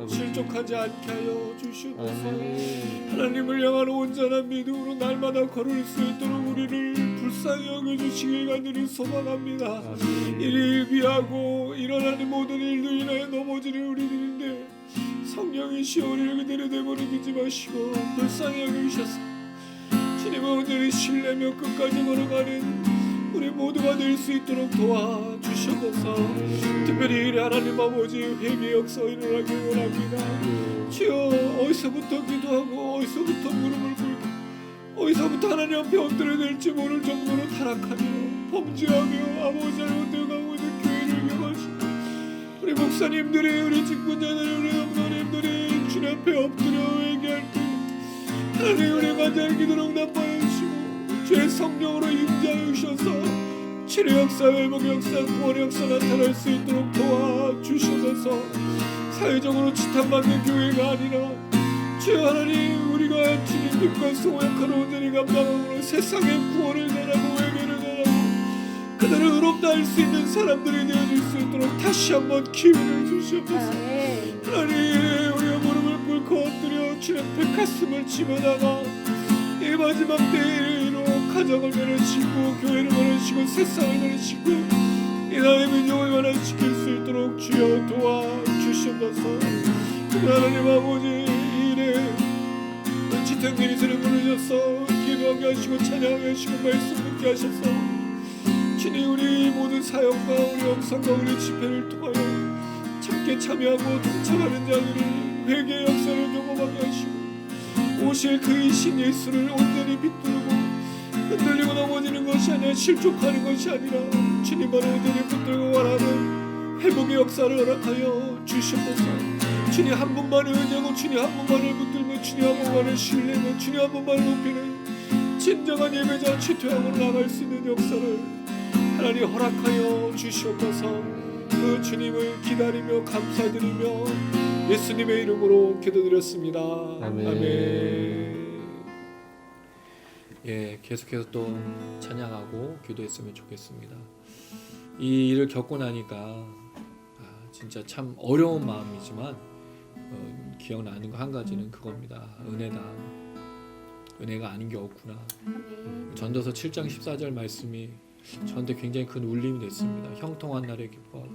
실족하지 않게 하여 주시옵소서. 하나님을 향한 온전한 믿음으로 날마다 걸을 수 있도록 우리를 불쌍히 여겨주시길 간절히 소망합니다. 이를 위하고 일어나는 모든 일도 인하여 넘어지는 우리들인데 성령이시여 우리를 그대로 내버려 두지 마시고 불쌍히 여겨주셔서 주님을 온전히 신뢰며 끝까지 걸어가는 우리 모두가 될 수 있도록 도와주셔서 특별히 하나님 아버지 회개 역사 일어나길 원합니다. 주여 어디서부터 기도하고 어디서부터 무릎을 꿇고 어디서부터 하나님 앞에 엎드려야 될지 모를 정도로 타락하며 범죄하며 아버지 잘못되어가고 있는 교회를 경하시고 우리 목사님들이 우리 직분자들이 우리 성도님들이 주님 앞에 엎드려 회개할 때 하나님 우리 간절히 기도를 응답하여 주시고 주의 성령으로 임재하여 주셔서 치료 역사, 회복 역사, 구원 역사 나타날 수 있도록 도와주셔서 사회적으로 지탄받는 교회가 아니라 주여 하나님 우리가 주님 뜻과 소약하는 온전히 감당함으로 세상의 구원을 전하고 회개를 전하고 그들을 의롭다 할 수 있는 사람들이 되어줄 수 있도록 다시 한번 기회를 주시옵소서. 하나님 우리가 무릎을 꿇고 엎드려 주님 앞에 가슴을 치며나가 이 마지막 때로 가정을 변화시키고 교회를 변화시키고 세상을 변화시키고 이 나라의 민족을 변화시킬 수 있도록 주여 도와주시옵소서. 하나님 아버지 이 일에 지탱 미니스를 부르셔서 기도하게 하시고 찬양하게 하시고 말씀 듣게 하셔서 주님 우리 모든 사역과 우리 영상과 우리 집회를 통하여 함께 참여하고 동참하는 자들이 회개의 역사를 경험하게 하시고 오실 그의 신 예수를 온전히 비추고 흔들리고 넘어지는 것이 아니라 실족하는 것이 아니라 주님만 온전히 붙들고 원하는 회복의 역사를 허락하여 주시옵소서. 주님 한 분만을 의지하고 주님 한 분만을 붙들며 주님 한 분만을 신뢰하며 주님 한 분만을 높이는 진정한 예배자 최퇴함으로 나갈 수 있는 역사를 하나님 허락하여 주시옵소서. 그 주님을 기다리며 감사드리며 예수님의 이름으로 기도드렸습니다. 아멘. 예, 계속해서 또 찬양하고 기도했으면 좋겠습니다. 이 일을 겪고 나니까 진짜 참 어려운 마음이지만 기억나는 거 한 가지는 그겁니다. 은혜다. 은혜가 아닌 게 없구나. 전도서 7장 14절 말씀이 저한테 굉장히 큰 울림이 됐습니다. 형통한 날에 기뻐하고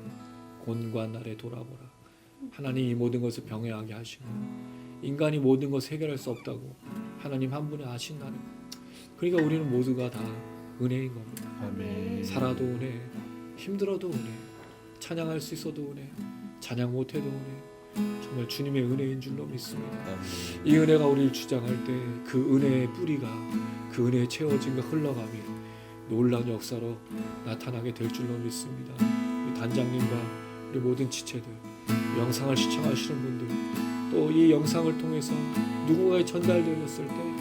곤고한 날에 돌아보라. 하나님 이 모든 것을 병행하게 하시고 인간이 모든 것을 해결할 수 없다고 하나님 한 분이 아신다는 것. 그러니까 우리는 모두가 다 은혜인 겁니다. 아멘. 살아도 은혜, 힘들어도 은혜, 찬양할 수 있어도 은혜, 찬양 못해도 은혜, 정말 주님의 은혜인 줄로 믿습니다. 아멘. 이 은혜가 우리를 주장할 때 그 은혜의 뿌리가 그 은혜에 채워진과 흘러가며 놀라운 역사로 나타나게 될 줄로 믿습니다. 우리 단장님과 우리 모든 지체들, 영상을 시청하시는 분들, 또 이 영상을 통해서 누군가에 전달되었을 때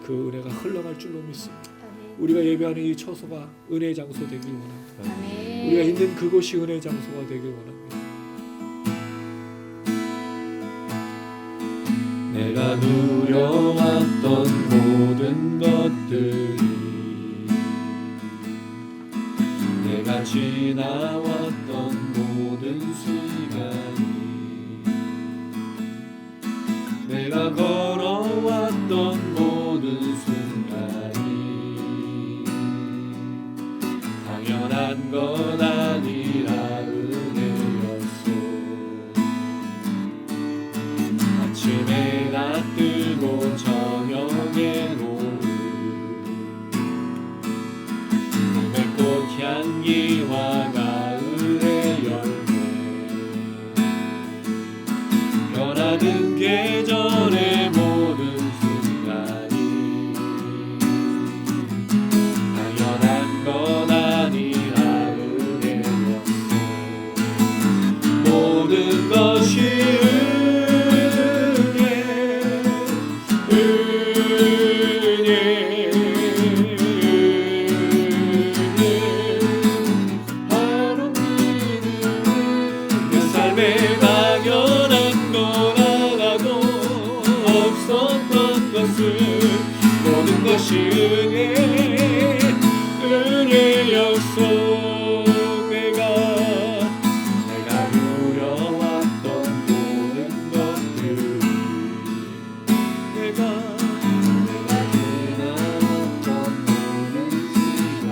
그 은혜가 흘러갈 줄로 믿습니다. 우리가 예배하는 이 처소가 은혜의 장소 되길 원합니다. 우리가 있는 그곳이 은혜의 장소가 되길 원합니다. 내가 누려왔던 모든 것들이 내가 지나왔던 모든 시간이 내가 걸어왔던 모든 순간이 당연한 건 아니라 은혜였소. 아침에 해가 뜨고 저녁에 노을 봄의 꽃향기와 가을의 열매 변하는 계절의 모든 순간이 당연한 건 아니라 은혜였소. 모든 것이 모든 것이 은혜였소. 내가 누려왔던 모든 것들 내가 지나왔던 모든 시간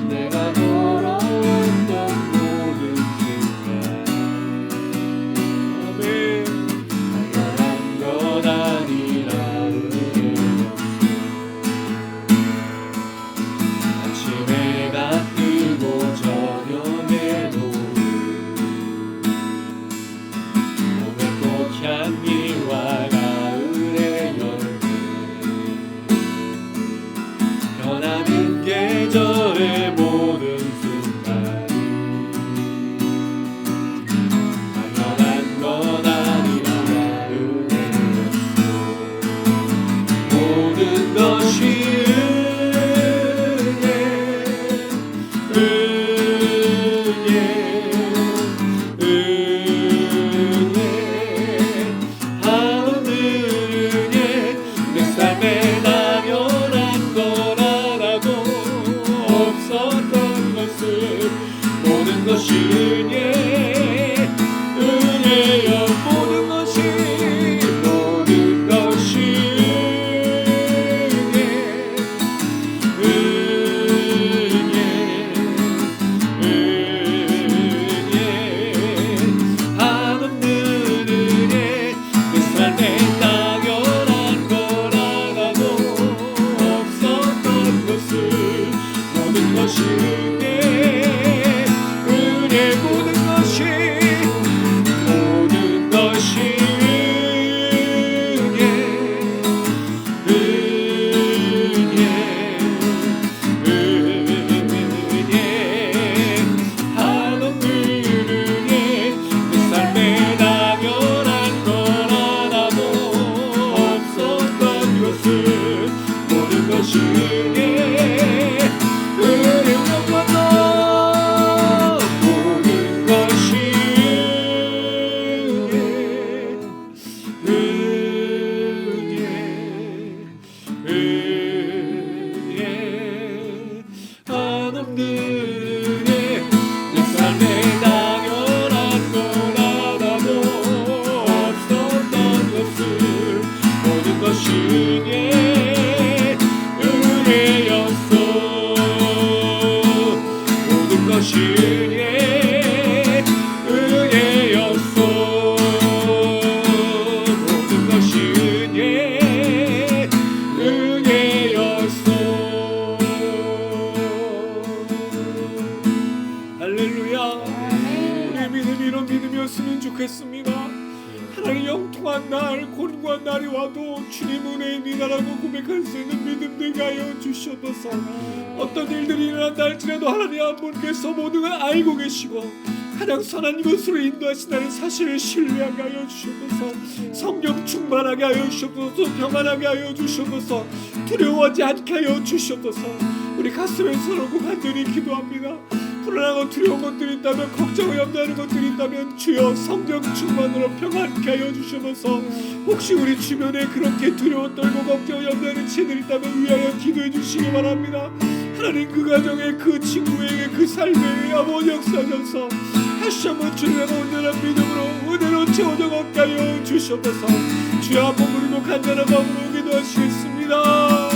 내가 걸어왔던 모든 순간 아멘. 향기 하나님 영통한 날, 곤고한 날이 와도 주님 은혜입니다라고 고백할 수 있는 믿음 되게 하여 주시옵소서. 어떤 일들이 일어난다 할지라도 하나님 한 분께서 모든 걸 알고 계시고 가장 선한 것으로 인도하신다는 사실을 신뢰하게 하여 주시옵소서. 성령 충만하게 하여 주시옵소서. 평안하게 하여 주시옵소서. 두려워하지 않게 하여 주시옵소서. 우리 가슴에 서놓고 간절히 기도합니다. 불안하고 두려운 것들이 있다면, 걱정을 염려하는 것들이 있다면 주여 성령 충만으로 평안케 하여 주시옵소서. 혹시 우리 주변에 그렇게 두려워 떨고 걱정 염려하는 친구들이 있다면 위하여 기도해 주시기 바랍니다. 하나님 그 가정에, 그 친구에게, 그 삶에 아버지 역사하셔서 다시 한번 주님의 온전한 믿음으로 은혜로 채워져 걷게 하여 주시옵소서. 주여 한번 부르고 간절한 마음으로 기도하시겠습니다.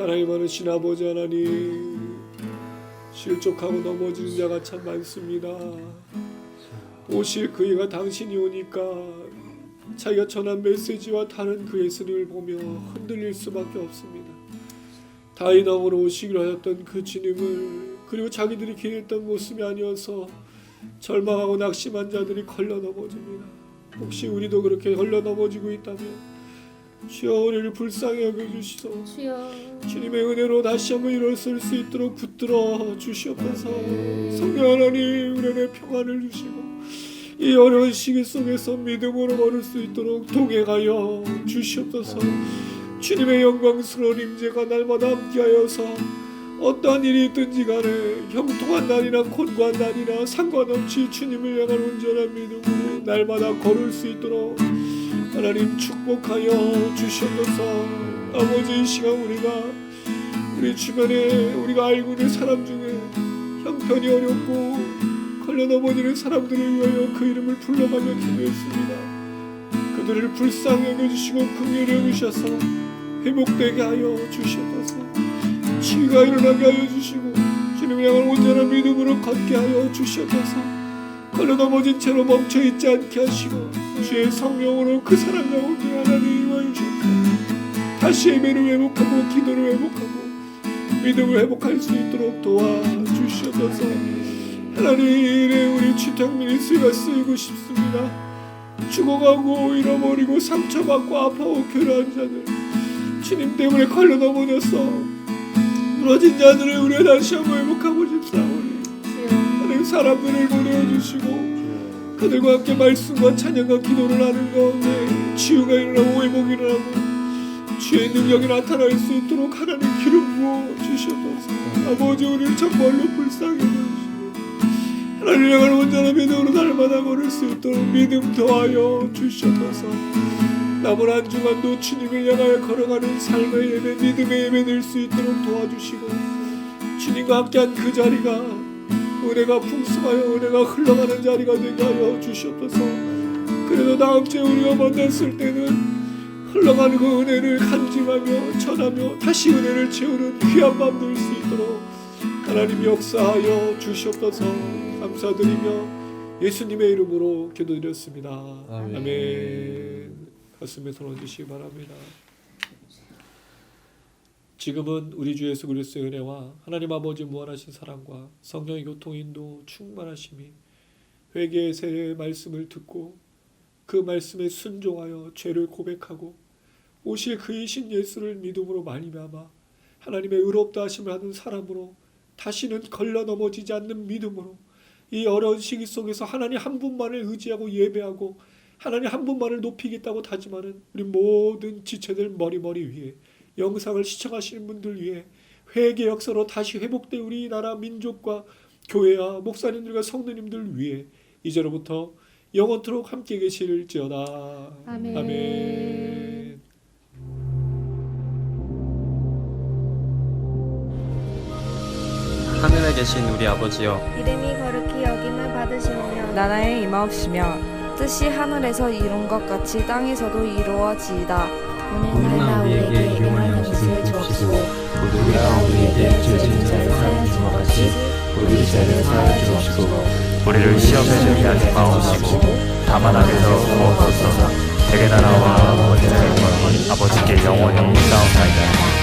사랑이 많으신 아버지 하나님, 실족하고 넘어지는 자가 참 많습니다. 오실 그이가 당신이 오니까 자기가 전한 메시지와 다른 그 예수님을 보며 흔들릴 수밖에 없습니다. 다이너으로 오시기로 하였던 그 주님을, 그리고 자기들이 기대했던 모습이 아니어서 절망하고 낙심한 자들이 걸려 넘어집니다. 혹시 우리도 그렇게 걸려 넘어지고 있다면 주여 우리를 불쌍히 여겨주시소. 주님의 은혜로 다시 한번 일어설 수 있도록 붙들어 주시옵소서. 성령 하나님, 우리 안에 평안을 주시고 이 어려운 시기 속에서 믿음으로 걸을 수 있도록 동행하여 주시옵소서. 주님의 영광스러운 임재가 날마다 함께하여서 어떠한 일이 있든지 간에 형통한 날이나 곤고한 날이나 상관없이 주님을 향한 온전한 믿음으로 날마다 걸을 수 있도록 하나님 축복하여 주시옵소서. 아버지, 이 시간 우리 주변에 우리가 알고 있는 사람 중에 형편이 어렵고 걸려 넘어지는 사람들을 위하여 그 이름을 불러가며 기도했습니다. 그들을 불쌍히 여겨주시고 긍휼히 여기셔서 회복되게 하여 주시옵소서. 치유가 일어나게 하여 주시고 주님을 향한 온전한 믿음으로 걷게 하여 주시옵소서. 걸려 넘어진 채로 멈춰있지 않게 하시고 주의 성령으로 그 사람 가운데 하나님 임하여 주옵소서. 다시 예배를 회복하고 기도를 회복하고 믿음을 회복할 수 있도록 도와주시옵소서. 하나님, 우리 주택 미니스트리가 쓰이고 싶습니다. 죽어가고 잃어버리고 상처받고 아파하고 괴로운 자들, 주님 때문에 칼로 넘어졌어. 무너진 자들을 우리가 다시 한번 회복하고 싶사오니 하나님 사람들을 보내어주시고 그들과 함께 말씀과 찬양과 기도를 하는 가운데 치유가 일어나고 회복이 일어나고 주의 능력이 나타날 수 있도록 하나님 기름 부어 주시옵소서. 아버지 우리를 정말로 불쌍히 여겨주시고 하나님을 향한 온전한 믿음으로 날마다 걸을 수 있도록 믿음 더하여 주시옵소서. 남은 한 주간도 주님을 향하여 걸어가는 삶의 예배 믿음의 예배 될 수 있도록 도와주시고 주님과 함께한 그 자리가 은혜가 풍성하여 은혜가 흘러가는 자리가 되게 하여 주시옵소서. 그래도 다음 주에 우리가 만났을 때는 흘러가는 그 은혜를 간증하며 전하며 다시 은혜를 채우는 귀한 밤 될 수 있도록 하나님 역사하여 주시옵소서. 감사드리며 예수님의 이름으로 기도드렸습니다. 아멘. 아멘. 가슴에 손 얹으시기 바랍니다. 지금은 우리 주 예수 그리스도의 은혜와 하나님 아버지 무한하신 사랑과 성령의 교통 인도 충만하심이 회개의 세례의 말씀을 듣고 그 말씀에 순종하여 죄를 고백하고 오실 그이신 예수를 믿음으로 말미암아 하나님의 의롭다 하심을 하는 사람으로 다시는 걸려 넘어지지 않는 믿음으로 이 어려운 시기 속에서 하나님 한 분만을 의지하고 예배하고 하나님 한 분만을 높이겠다고 다짐하는 우리 모든 지체들 머리 위에 영상을 시청하시는 분들 위해 회개 역사로 다시 회복된 우리나라 민족과 교회와 목사님들과 성도님들 위해 이제로부터 영원토록 함께 계실지어다. 아멘. 아멘. 하늘에 계신 우리 아버지여, 이름이 거룩히 여김을 받으시오며 나라에 임하옵시며 뜻이 하늘에서 이룬 것 같이 땅에서도 이루어지이다. 오늘날 우리에게 일용할 양식을 주옵시고 우리가 우리에게 죄 지은 자를 사하여 준 것 같이 우리 죄를 사하여 주옵시고 우리를 시험에 들게 하지 마옵시고 다만 악에서 구하옵소서. 대개 나라와 원죄와 영광이 아버지께 영원히 있사옵나이다.